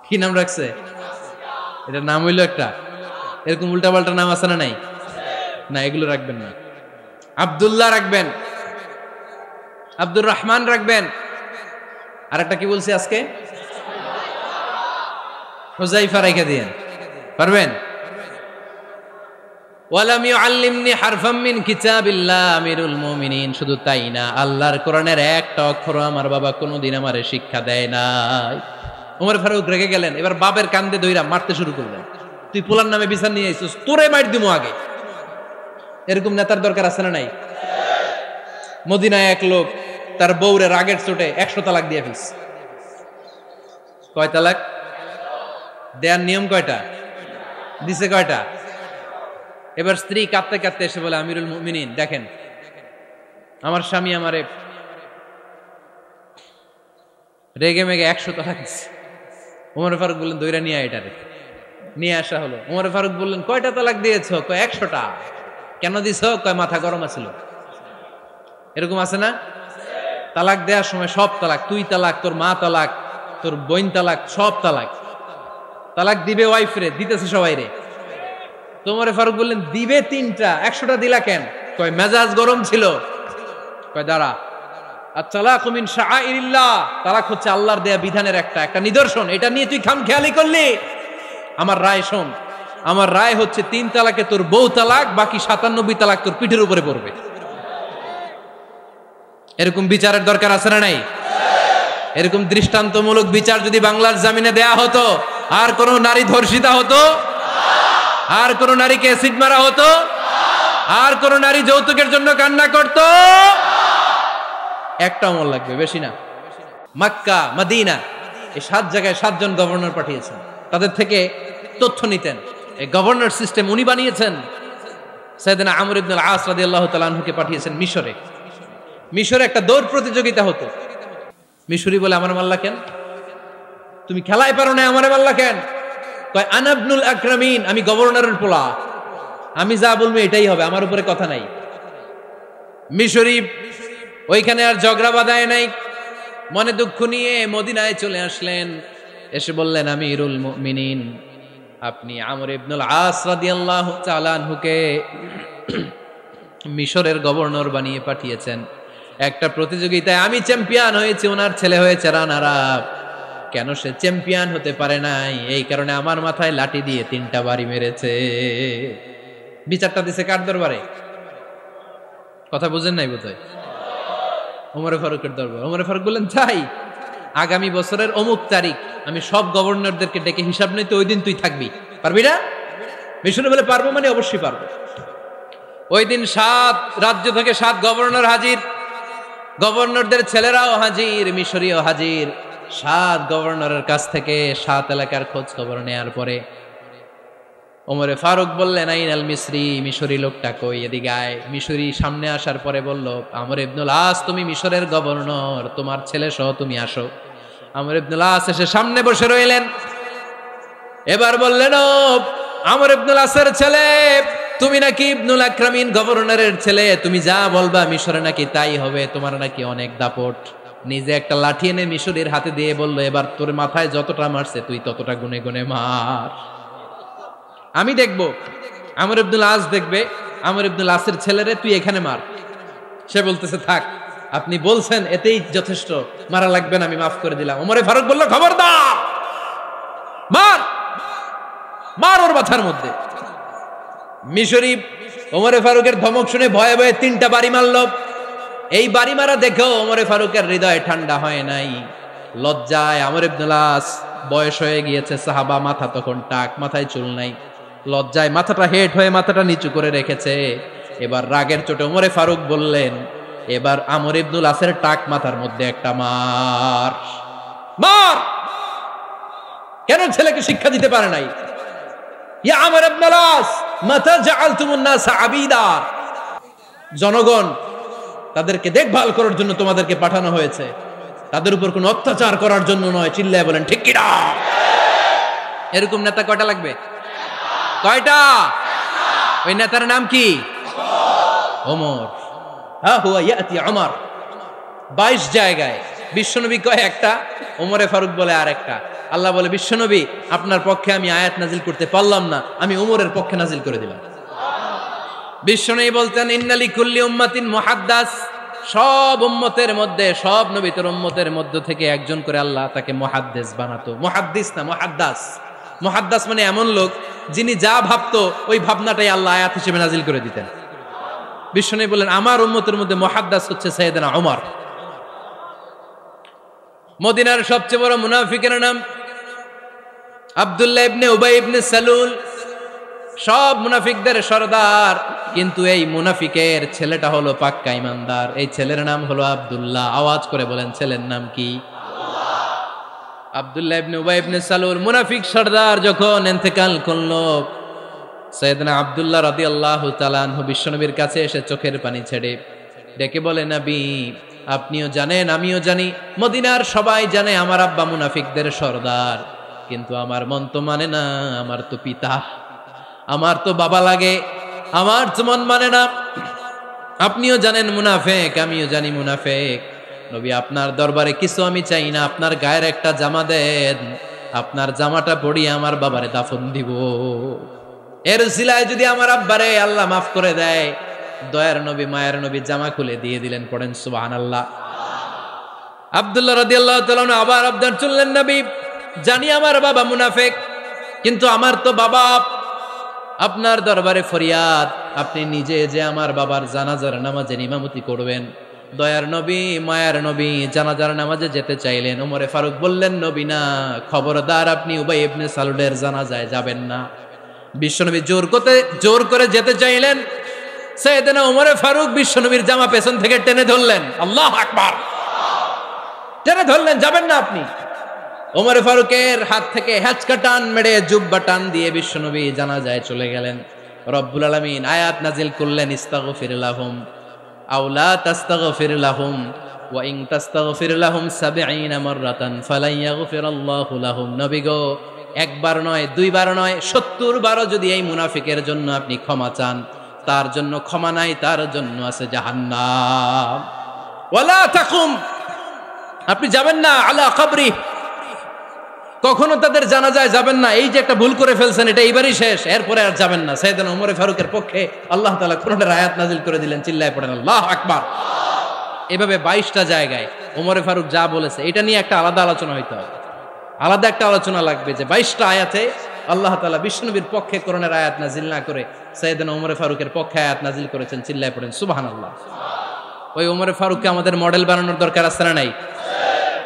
কি নাম রাখছে? এটা নাম হইলো একটা, এরকম উল্টাপাল্টা নাম আছে না নাই? না, এগুলো রাখবেন না। আব্দুল্লাহ রাখবেন, আব্দুর রহমান রাখবেন, আর একটা কি বলছি আজকে? হুযায়ফা রেখে দিয়েন, পারবেন? ওয়ালাম ইউআল্লিমনি হারফাম মিন কিতাবিল্লাহ, আমিরুল মুমিনিন শুধু তাই না, আল্লাহর কোরআনের একটা অক্ষর আমার বাবা কোনোদিন আমারে শিক্ষা দেয় নাই। ওমর ফারুক রেগে গেলেন, এবার বাবার কান্দে ধইরা মারতে শুরু করলেন। তুই পোলার নামে বিচার নিয়ে আইছিস, তোরে মার দিমু আগে। এরকম নেতার দরকার আছে না নাই? মদিনায় এক লোক তার বউরে রাগের চোটে 100 তালাক দিয়ে ফেলছে। কয় তালাক দেয়ার নিয়ম কয়টা? দিছে কয়টা? এবার স্ত্রী কাঁদতে কাঁদতে এসে বলে, আমিরুল মুমিনিন দেখেন, আমার স্বামী আমারে রেগে মেগে 100 তালাক দিচ্ছে। ওমর ফারুক বললেন, দইরা নিয়ে আয় এটারে। নিয়ে আসা হলো। ওমর ফারুক বললেন, কয়টা তালাক দিয়েছো? কয় 100টা। কেন দিছো? কয় মাথা গরম আছিল। এরকম আছে না? তালাক দেওয়ার সময় সব তালাক, তুই তালাক, তোর মা তালাক, তোর বোন তালাক, সব তালাক। তালাক দিবে ওয়াইফ রে, দিতেছে সবাই রে। ওমর ফারুক বললেন, দিবে 3টা, 100টা দিলা কেন? কয় মেজাজ গরম ছিল। কয় দাঁড়া, আত-তালাকু মিন শাআইরিল্লাহ, তালাক হচ্ছে আল্লাহর দেয়া বিধানের একটা নিদর্শন, এটা নিয়ে তুই খামখেয়ালি করলি। আমার রায় শোন, আমার রায় হচ্ছে 3 তালাকে তোর বউ তালাক, বাকি 97 তালাক তোর পিঠের উপরে পড়বে। এরকম বিচারের দরকার আছে না নাই? এরকম দৃষ্টান্তমূলক বিচার যদি বাংলার জমিনে দেয়া হতো, আর কোন নারী ধর্ষিতা হতো? আর কোন নারীকে অ্যাসিড মারা হতো? আর কোন নারী যৌতুকের জন্য কান্না করত? একটা আমল লাগবে, বেশি না। মক্কা, মদিনা, এই 7 জায়গায় 7 জন গভর্নর পাঠিয়েছেন, তাদের থেকে তথ্য নিতেন। এই গভর্নর সিস্টেম উনি বানিয়েছেন। সাইয়েদনা আমর ইবনে আল-আস রাদিয়াল্লাহু তাআলা আনহুকে পাঠিয়েছেন মিশরে। মিশরে একটা দৌড় প্রতিযোগিতা হতো। মিশরি বলে, আমার মাল্লা কেন? তুমি খেলায় পারো না, আমারে মাল্লা কেন? কয় আনা ইবনুল আকরামিন, আমি গভর্নরের পোলা। আমি যা বলবো এটাই হবে, আমার উপরে কথা নাই। মিশরি ওইখানে আর ঝগড়া বাঁধায় নাই, মনে দুঃখ নিয়ে মদিনায় চলে আসলেন। এসে বললেন, আমিরুল মুমিনিন, আপনি আমর ইবনুল আস রাদিয়াল্লাহু তাআলা আনহুকে মিশরের গভর্নর বানিয়ে পাঠিয়েছেন। একটা প্রতিযোগিতায় আমি চ্যাম্পিয়ন হয়েছি, ওনার ছেলে হয়েছে রানার আপ। কেন সে চ্যাম্পিয়ন হতে পারে নাই? এই কারণে আমার মাথায় লাঠি দিয়ে 3টা বাড়ি মেরেছে। বিচারটা দিছে কার দরবারে? কথা বুঝেন নাই বোধহয়? ওমর ফারুকের দরবার। ওমর ফারুক বললেন, তাই আগামী বছরের অমুক তারিখ আমি সব গভর্নরদেরকে ডেকে হিসাব নিতে, ওই দিন তুই থাকবি, পারবি না? মিশনে বলে পারবো, মানে অবশ্যই পারবো। ওই দিন 7 রাজ্য থেকে 7 গভর্নর হাজির, গভর্নরদের ছেলেরাও হাজির, মিশরীয় হাজির। 7 গভর্নরের কাছ থেকে 7 এলাকার খোঁজ খবর নেয়ার পরে ওমরে ফারুক বললেন, আইনাল মিসরি, মিশরি লোকটা কই, এদিকে আয়। মিশরি সামনে আসার পরে বলল, আমর ইবনুল আস, তুমি মিশরের গভর্নর, তোমার ছেলে সহ তুমি আসো। আমর ইবনুল আস এসে সামনে বসে রইলেন। এবার বললেন, ও আমর ইবনুল আসের ছেলে, তুমি নাকি ইবনুল আকরামিন গভর্নরের ছেলে, তুমি যা বলবা মিশরে নাকি তাই হবে, তোমার নাকি অনেক দাপট। নিজে একটা লাঠি এনে মিশরীর হাতে দিয়ে বলল, এবার তোর মাথায় যতটা মারছে তুই ততটা গুনে গুনে মার, আমি দেখবো। আমর ইবনুল আস দেখবে, আমর ইবনুল আসের ছেলেরে তুই এখানে মার। সে বলতেছে, থাক, আপনি বলছেন এতেই যথেষ্ট, মারা লাগবে না, আমি মাফ করে দিলাম। ওমরে ফারুক বলল, খবরদার, মার, মার ওর মাথার মধ্যে। মিশরি ওমরে ফারুকের ধমক শুনে ভয়ে ভয়ে 3টা বাড়ি মারল। এই বাড়ি মারা দেখেও ওমরে ফারুকের হৃদয় ঠান্ডা হয় নাই। লজ্জায় আমর ইবনুল আস, বয়স হয়ে গিয়েছে সাহাবা, মাথা তখন টাক, মাথায় চুল নাই, লজ্জায় মাথাটা হেট হয়ে মাথাটা নিচু করে রেখেছে। এবার রাগের চোটে ওমরে ফারুক বললেন, এবার আমর ইবনুল আসের টাক মাথার মধ্যে একটা মার, মার। কেন ছেলেকে শিক্ষা দিতে পারে নাই? ইয়া আমর ইবনুল আস, মাতা জাআলতুমুন নাস আবিদা, জনগণ তাদেরকে দেখভাল করার জন্য তোমাদেরকে পাঠানো হয়েছে, তাদের উপর কোনো অত্যাচার করার জন্য নয়। চিল্লায় বলেন ঠিক কি না? এরকম নেতা কয়টা লাগবে? কয়টা? ওই নেতার নাম কি? ওমর। হা হুয়া ইয়াতি ওমর। 22 জায়গায় বিশ্বনবী কয় একটা, ওমরে ফারুক বলে আর একটা। আল্লাহ বলে, বিশ্বনবী আপনার পক্ষে আমি আয়াত নাজিল করতে পারলাম না, আমি ওমরের পক্ষে নাজিল করে দিলাম। বিশ্বনবী বলতেন, ইন্নালি কুল্লি উম্মাতিন মুহাদ্দাস, সব উম্মতের মধ্যে, সব নবীর উম্মতের মধ্য থেকে একজন করে আল্লাহ তাকে মুহাদ্দিস বানাতো। মুহাদ্দিস না, মুহাদ্দাস। মুহাদ্দাস মানে এমন লোক যিনি যা ভাবতো ওই ভাবনাটাই আল্লাহ আয়াত হিসেবে নাজিল করে দিতেন। বিশ্বনবী বলেন, আমার উম্মতের মধ্যে মুহাদ্দাস হচ্ছে সাইয়েদনা ওমর। মদিনার সবচেয়ে বড় মুনাফিকের নাম আব্দুল্লাহ ইবনে উবাই ইবনে সালুল, সব মুনাফিকদের সরদার। কিন্তু এই মুনাফিকের ছেলেটা হলো পাক্কা ইমানদার। এই ছেলের নাম হলো আব্দুল্লাহ। আওয়াজ করে বলেন, ছেলের নাম কি? আব্দুল্লাহ ইবনে উবাই ইবনে সালুল, মুনাফিক সরদার যখন ইন্তেকাল করলো, সাইয়েদনা আব্দুল্লাহ রাদিয়াল্লাহু তাআলা আনহু বিশ্বনবীর কাছে এসে চোখের পানি ছেড়ে ডেকে বলে, নবী আপনিও জানেন, আমিও জানি, মদিনার সবাই জানে আমার আব্বা মুনাফিকদের সরদার, কিন্তু আমার মন তো মানে না, আমার তো পিতা, আমার তো বাবা লাগে, আমার তো মন মানে না। আপনিও জানেন মুনাফিক, আমিও জানি মুনাফিক। নবী আপনার দরবারে কিছু আমি চাই না, আপনার গায়ের একটা জামা দেন, আপনার জামাটা পরিয়ে আমার বাবারে দাফন দিব। এর উসিলায় যদি আমার আব্বারে আল্লাহ মাফ করে দেয়, দয়ার নবী মায়ের নবী জামা খুলে দিয়ে দিলেন। পড়েন সুবহানাল্লাহ। আব্দুল্লাহ রাদিয়াল্লাহু তাআলা আবার আবদার চললেন, নবী জানি আমার বাবা মুনাফিক, কিন্তু আমার তো বাবা, আপনার দরবারে ফরিয়াদ, আপনি নিজে যে আমার বাবার জানাজার নামাজের ইমামতি করবেন। দয়ার নবী মায়ার নবী জানাজার নামাজে যেতে চাইলেন। ওমরে ফারুক বললেন, নবী না, খবরদার আপনি উবাই ইবনে সালুলের জানাজায় যাবেন না। বিশ্বনবী জোর করে যেতে চাইলেন। সাইয়েদনা ওমরে ফারুক বিশ্বনবীর জামা পেছন থেকে টেনে ধরলেন। আল্লাহু আকবার। টেনে ধরলেন, যাবেন না আপনি। ওমরে ফারুকের হাত থেকে হ্যাচকা টান মেরে জুব্বা টান দিয়ে বিশ্বনবী জানাজায় চলে গেলেন। রব্বুল আলামিন আয়াত নাজিল করলেন, ইস্তাগফির লাহুম আও লা তাস্তাগফির লাহুম ওয়া ইন তাস্তাগফির লাহুম 70 মাররাতান ফালান ইয়াগফিরাল্লাহু লাহুম। নবী গো, একবার নয়, দুইবার নয়, 70 বারও যদি এই মুনাফিকের জন্য আপনি ক্ষমা চান, তার জন্য ক্ষমা নাই, তার জন্য আছে জাহান্নাম। ওয়ালা তাকুম, আপনি যাবেন না আলা কবরি, কখনো তাদের জানাজায় যাবেন না। এই যে একটা ভুল করে ফেলছেন, এটা এইবারই শেষ, এরপরে আর যাবেন না। সাইয়েদনা ওমর ফারুকের পক্ষে আল্লাহ তাআলা কোরআনের আয়াত নাজিল করে দিলেন, চিল্লায় পড়েন আল্লাহু আকবার। এভাবে 22টা জায়গায় ওমর ফারুক যা বলেছে এটা নিয়ে একটা আলাদা আলোচনা হইতে হবে, আলাদা একটা আলোচনা লাগবে যে 22টা আয়াতে আল্লাহ তাআলা বিশ্বনবীর পক্ষে কোরআনের আয়াত নাজিল না করে সাইয়েদনা ওমর ফারুকের পক্ষে আয়াত নাজিল করেছেন, চিল্লায় পড়েন সুবহানাল্লাহ। ওই ওমর ফারুককে আমাদের মডেল বানানোর দরকার আছে না নাই?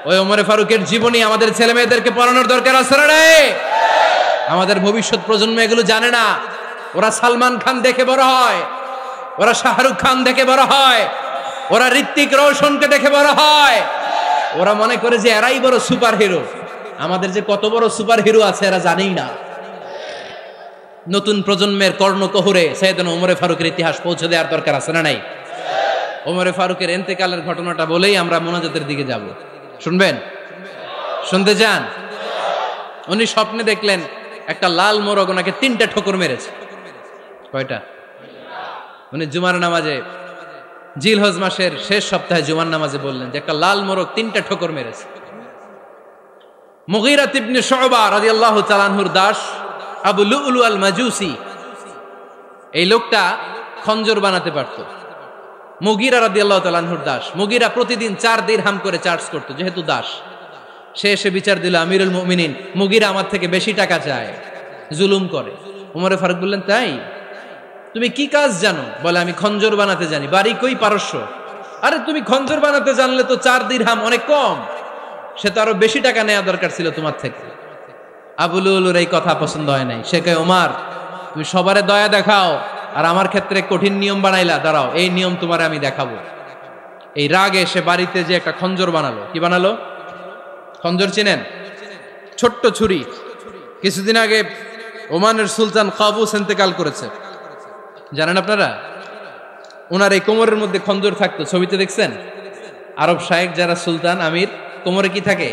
ওই ওমর ফারুকের জীবনী আমাদের ছেলে মেয়েদেরকে পড়ানোর দরকার আছে না নাই? আমাদের ভবিষ্যৎ প্রজন্ম এগুলো জানে না। ওরা সালমান খান দেখে বড় হয়, ওরা শাহরুখ খান দেখে বড় হয়, ওরা ঋত্বিক রোশনকে দেখে বড় হয়, ওরা মনে করে যে এরাই বড় সুপার হিরো। আমাদের যে কত বড় সুপার হিরো আছে এরা জানেই না। নতুন প্রজন্মের কর্ণকহুরে সাইয়েদনা ওমর ফারুকের ইতিহাস পৌঁছে দেওয়ার দরকার আছে না নাই? ওমর ফারুকের ইন্তেকালের ঘটনাটা বলেই আমরা মোনাজাতের দিকে যাব। শুনবেন? শুনতে চান? উনি স্বপ্নে দেখলেন একটা লাল মোরগ ওনাকে 3টা ঠোকর মেরেছে। কয়টা? উনি জুমার নামাজে, জিলহজ মাসের শেষ সপ্তাহে জুমার নামাজে বললেন যে একটা লাল মোরগ 3টা ঠোকর মেরেছে। মুগীরা ইবনে শুবা রাদিয়াল্লাহু তাআলা আনহুর দাস আবু লুলু আল মাজুসি, এই লোকটা খঞ্জর বানাতে পারত। মুগীরা রাদিয়াল্লাহু তাআলা আনহুর দাস। মুগীরা প্রতিদিন 4 দিরহাম করে চার্জ করত, যেহেতু দাস। সে এসে বিচার দিল, আমিরুল মুমিনিন, মুগীরা আমার থেকে বেশি টাকা চায়, জুলুম করে। ওমর ফারুক বললেন, তাই? তুমি কি কাজ জানো? বলে, আমি খঞ্জর বানাতে জানি। বাড়ি কই? পারস্য। আরে তুমি খঞ্জর বানাতে জানলে তো 4 দিরহাম অনেক কম, সে তো আরো বেশি টাকা নেওয়া দরকার ছিল তোমার থেকে। আবু লুলুর এই কথা পছন্দ হয় নাই। সে কয়, ওমর তুমি সবারে দয়া দেখাও আর আমার ক্ষেত্রে কঠিন নিয়ম বানাইলা, দাঁড়াও এই নিয়ম তোমারে আমি দেখাবো। এই রাগে সে বাড়িতে যে একটা খঞ্জর বানালো। কি বানালো? খঞ্জর চিনেন? ছোট্ট ছুরি। কিছুদিন আগে ওমানের সুলতান কাবুস ইন্তেকাল করেছে, জানেন আপনারা? ওনার এই কোমরের মধ্যে খঞ্জর থাকতো, ছবিতে দেখছেন? আরব শায়েখ যারা সুলতান আমির, কোমরে কি থাকে?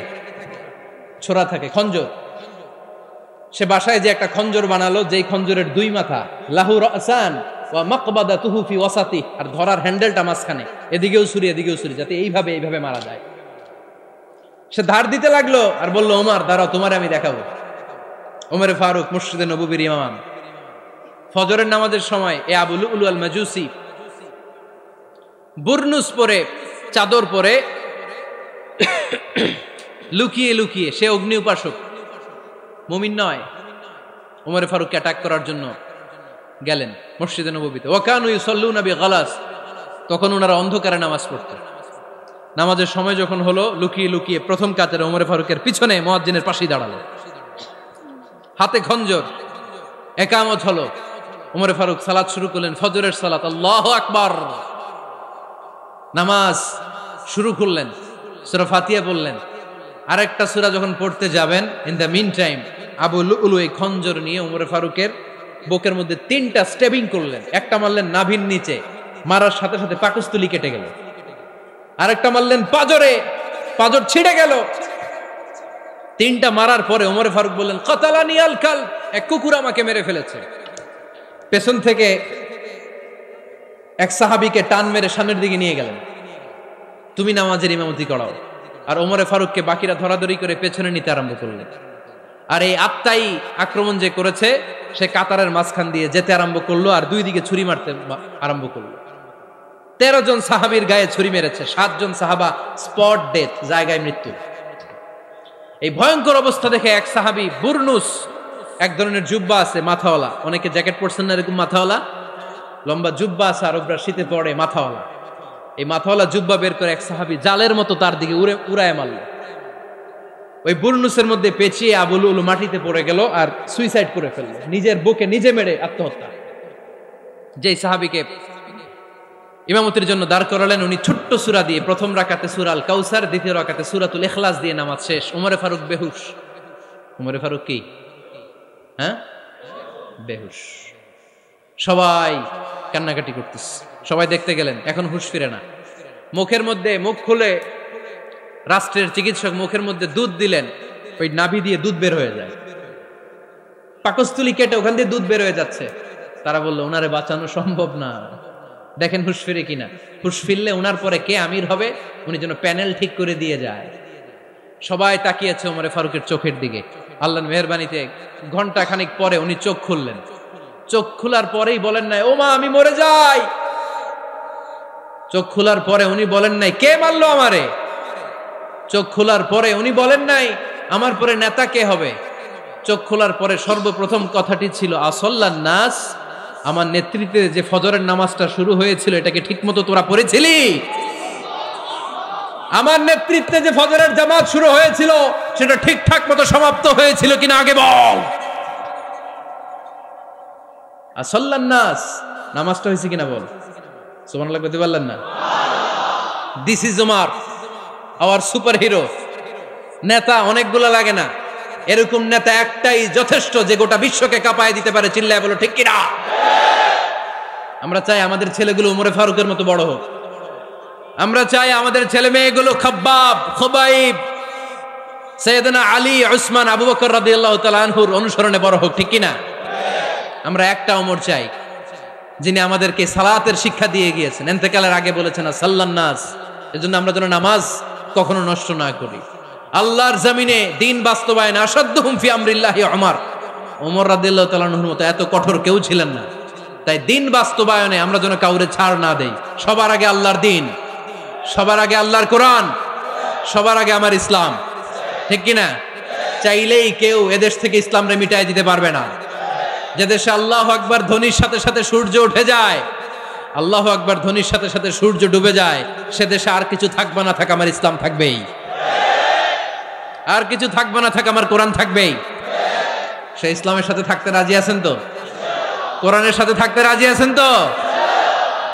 ছোরা থাকে, খঞ্জর। সে বাসায় যে একটা খঞ্জর বানালো, যেই খঞ্জরের 2 মাথা, লাহু রাসান ওয়া মাকবাদাতুহু ফি ওয়াসাতি, আর ধরার হ্যান্ডেলটা মাঝখানে, এদিকেও ছুরি এদিকেও ছুরি, যাতে এইভাবে এইভাবে মারা যায়। সে ধার দিতে লাগলো আর বলল, ওমর দাঁড়াও তোমারে আমি দেখাবো। ওমর ফারুক মসজিদে নববীর ইমাম, ফজরের নামাজের সময় এ আবু লুলু আল মাজুসি বুরনুস পরে, চাদর পরে, লুকিয়ে লুকিয়ে, সে অগ্নি উপাসক, মুমিন নয়। ওমর ফারুককে অ্যাটাক করার জন্য গেলেন মসজিদে নববীতে। ওয়াকানু ইউসাল্লুনা বিগালাস, তখন ওনারা অন্ধকারে নামাজ পড়তেন। নামাজের সময় যখন হলো, লুকিয়ে লুকিয়ে প্রথম কাতারে ওমর ফারুকের পিছনে মুয়াজ্জিনের পাশেই দাঁড়ালো, হাতে খঞ্জর। একামত হলো, ওমর ফারুক সালাত শুরু করলেন, ফজরের সালাত, আল্লাহু আকবার। নামাজ শুরু করলেন, সূরা ফাতিহা বললেন। আরেকটা সূরা যখন পড়তে যাবেন, in the mean time Abu Lulu এই খঞ্জর নিয়ে ওমর ফারুকের বুকের মধ্যে 3টা স্টেবিং করলেন। একটা মারলেন নাভির নিচে, মারার সাথে সাথে পাকস্থলী কেটে গেল। আরেকটা মারলেন পাজরে, পাজর ছিঁড়ে গেল। 3টা মারার পরে ওমর ফারুক বললেন, কাতালানি আল কালব, এক কুকুর আমাকে মেরে ফেলেছে। পেছন থেকে এক সাহাবীকে টান মেরে সামনের দিকে নিয়ে গেলেন, তুমি নামাজের ইমামতি করাও। আর ওমর ফারুককে বাকিরা ধরাধরি করে পেছনে নিতে আরম্ভ করলেন। আর এই আত্মাই আক্রমণ যে করেছে, সে কাতারের মাঝখান দিয়ে যেতে আরম্ভ করলো আর 2 দিকে ছুরি মারতে আরম্ভ করলো। 13 জন সাহাবীর গায়ে ছুরি মেরেছে, 7 জন সাহাবা স্পট ডেথ, জায়গায় মৃত্যু। এই ভয়ঙ্কর অবস্থা দেখে এক সাহাবী বুরনুস, এক ধরনের জুব্বা আছে মাথাওয়ালা, অনেকে জ্যাকেট পরছেন না এরকম মাথাওয়ালা, লম্বা জুব্বা আছে, আরবরা শীতে পরে মাথাওয়ালা। এই মাথাওয়ালা জুব্বা বের করে এক সাহাবী জালের মতো তার দিকে উড়ায় মারল। ওই বুরনুসের মধ্যে পেঁচিয়ে আবু লুলু মাটিতে পড়ে গেল আর সুইসাইড করে ফেলল, নিজের বুকে নিজে মেরে আত্মহত্যা। যেই সাহাবীকে ইমামতির জন্য দাঁড় করালেন, উনি ছোট্ট সূরা দিয়ে, প্রথম রাকাতে সূরা আল কাউসার, দ্বিতীয় রাকাতে সূরাতুল ইখলাস দিয়ে নামাজ শেষ। ওমর ফারুক বেহুশ। ওমর ফারুক কি? হ্যাঁ, বেহুশ। সবাই কান্নাকাটি করতেছে, সবাই দেখতে গেলেন, এখন হুঁশ ফিরে না। মুখের মধ্যে, মুখ খুলে রাষ্ট্রের চিকিৎসক মুখের মধ্যে দুধ দিলেন, ওই নাভি দিয়ে দুধ বের হয়ে যায়। পাকস্থলী কেটে ওখান দিয়ে দুধ বের হয়ে যাচ্ছে। তারা বললো ওনারে বাঁচানো সম্ভব না, দেখেন হুঁশ ফিরে কিনা। হুঁশ ফিরলে ওনার পরে কে আমির হবে, উনি যেন প্যানেল ঠিক করে দিয়ে যায়। সবাই তাকিয়েছে ওমরে ফারুকের চোখের দিকে। আল্লাহর মেহেরবানিতে ঘন্টা খানিক পরে উনি চোখ খুললেন। চোখ খোলার পরেই বলেন নাই, ও মা আমি মরে যাই। চোখ খোলার পরে উনি বলেন নাই, কে মারলো আমারে। চোখ খোলার পরে উনি বলেন নাই, আমার পরে নেতা কে হবে। চোখ খোলার পরে সর্বপ্রথম কথাটি ছিল, আসল্লান নাস, আমার নেতৃত্বে যে ফজরের নামাজটা শুরু হয়েছিল এটাকে ঠিকমতো তোরা পড়েছিলি? আমার নেতৃত্বে যে ফজরের জামাত শুরু হয়েছিল সেটা ঠিকঠাক মতো সমাপ্ত হয়েছিল কিনা আগে বল। আসল্লান নাস, নামাজটা হয়েছে কিনা বল। সুবহানাল্লাহ কইতে পারলেন না? This is Omar, hour super hero. নেতা অনেকগুলো লাগে না, এরকম নেতা একটাই যথেষ্ট যে গোটা বিশ্বকে কাঁপায় দিতে পারে। চিল্লায় বলো ঠিক কিনা? আমরা চাই আমাদের ছেলেগুলো ওমরে ফারুকের মতো বড় হোক। আমরা চাই আমাদের ছেলে মেয়েগুলো খাব্বাব, খুবাইব, সাইয়েদনা আলী, উসমান, আবু বকর রাদিয়াল্লাহু তাআলা আনহুর অনুসরণে বড় হোক। ঠিক কিনা? আমরা একটা ওমর চাই যিনি আমাদেরকে সালাতের শিক্ষা দিয়ে গিয়েছেন, ইন্তেকালের আগে বলেছেন সাল্লান নাস। এজন্য আমরা যেন নামাজ কখনো নষ্ট না করি। আল্লাহর জমিনে দিন বাস্তবায়ন আসাদ্দুহুম ফি আমরিল্লাহি ওমর রাদিয়াল্লাহু তাআলা আনহুর মতো এত কঠোর কেউ ছিলেন না। তাই দিন বাস্তবায়নে আমরা যেন কাউরে ছাড় না দেই। সবার আগে আল্লাহর দিন, সবার আগে আল্লাহর কোরআন, সবার আগে আমার ইসলাম। ঠিক কিনা? চাইলেই কেউ এদেশ থেকে ইসলামরে মিটাই দিতে পারবে না। যে দেশে আল্লাহু আকবার ধ্বনির সাথে সাথে সূর্য উঠে যায়, আল্লাহু আকবার ধ্বনির সাথে সাথে সূর্য ডুবে যায়, সে দেশে আর কিছু থাকবে না থাক আমার ইসলাম থাকবেই, আর কিছু থাকবে না থাক আমার কোরআন থাকবেই। সে ইসলামের সাথে থাকতে রাজি আছেন তো? কোরআনের সাথে থাকতে রাজি আছেন তো?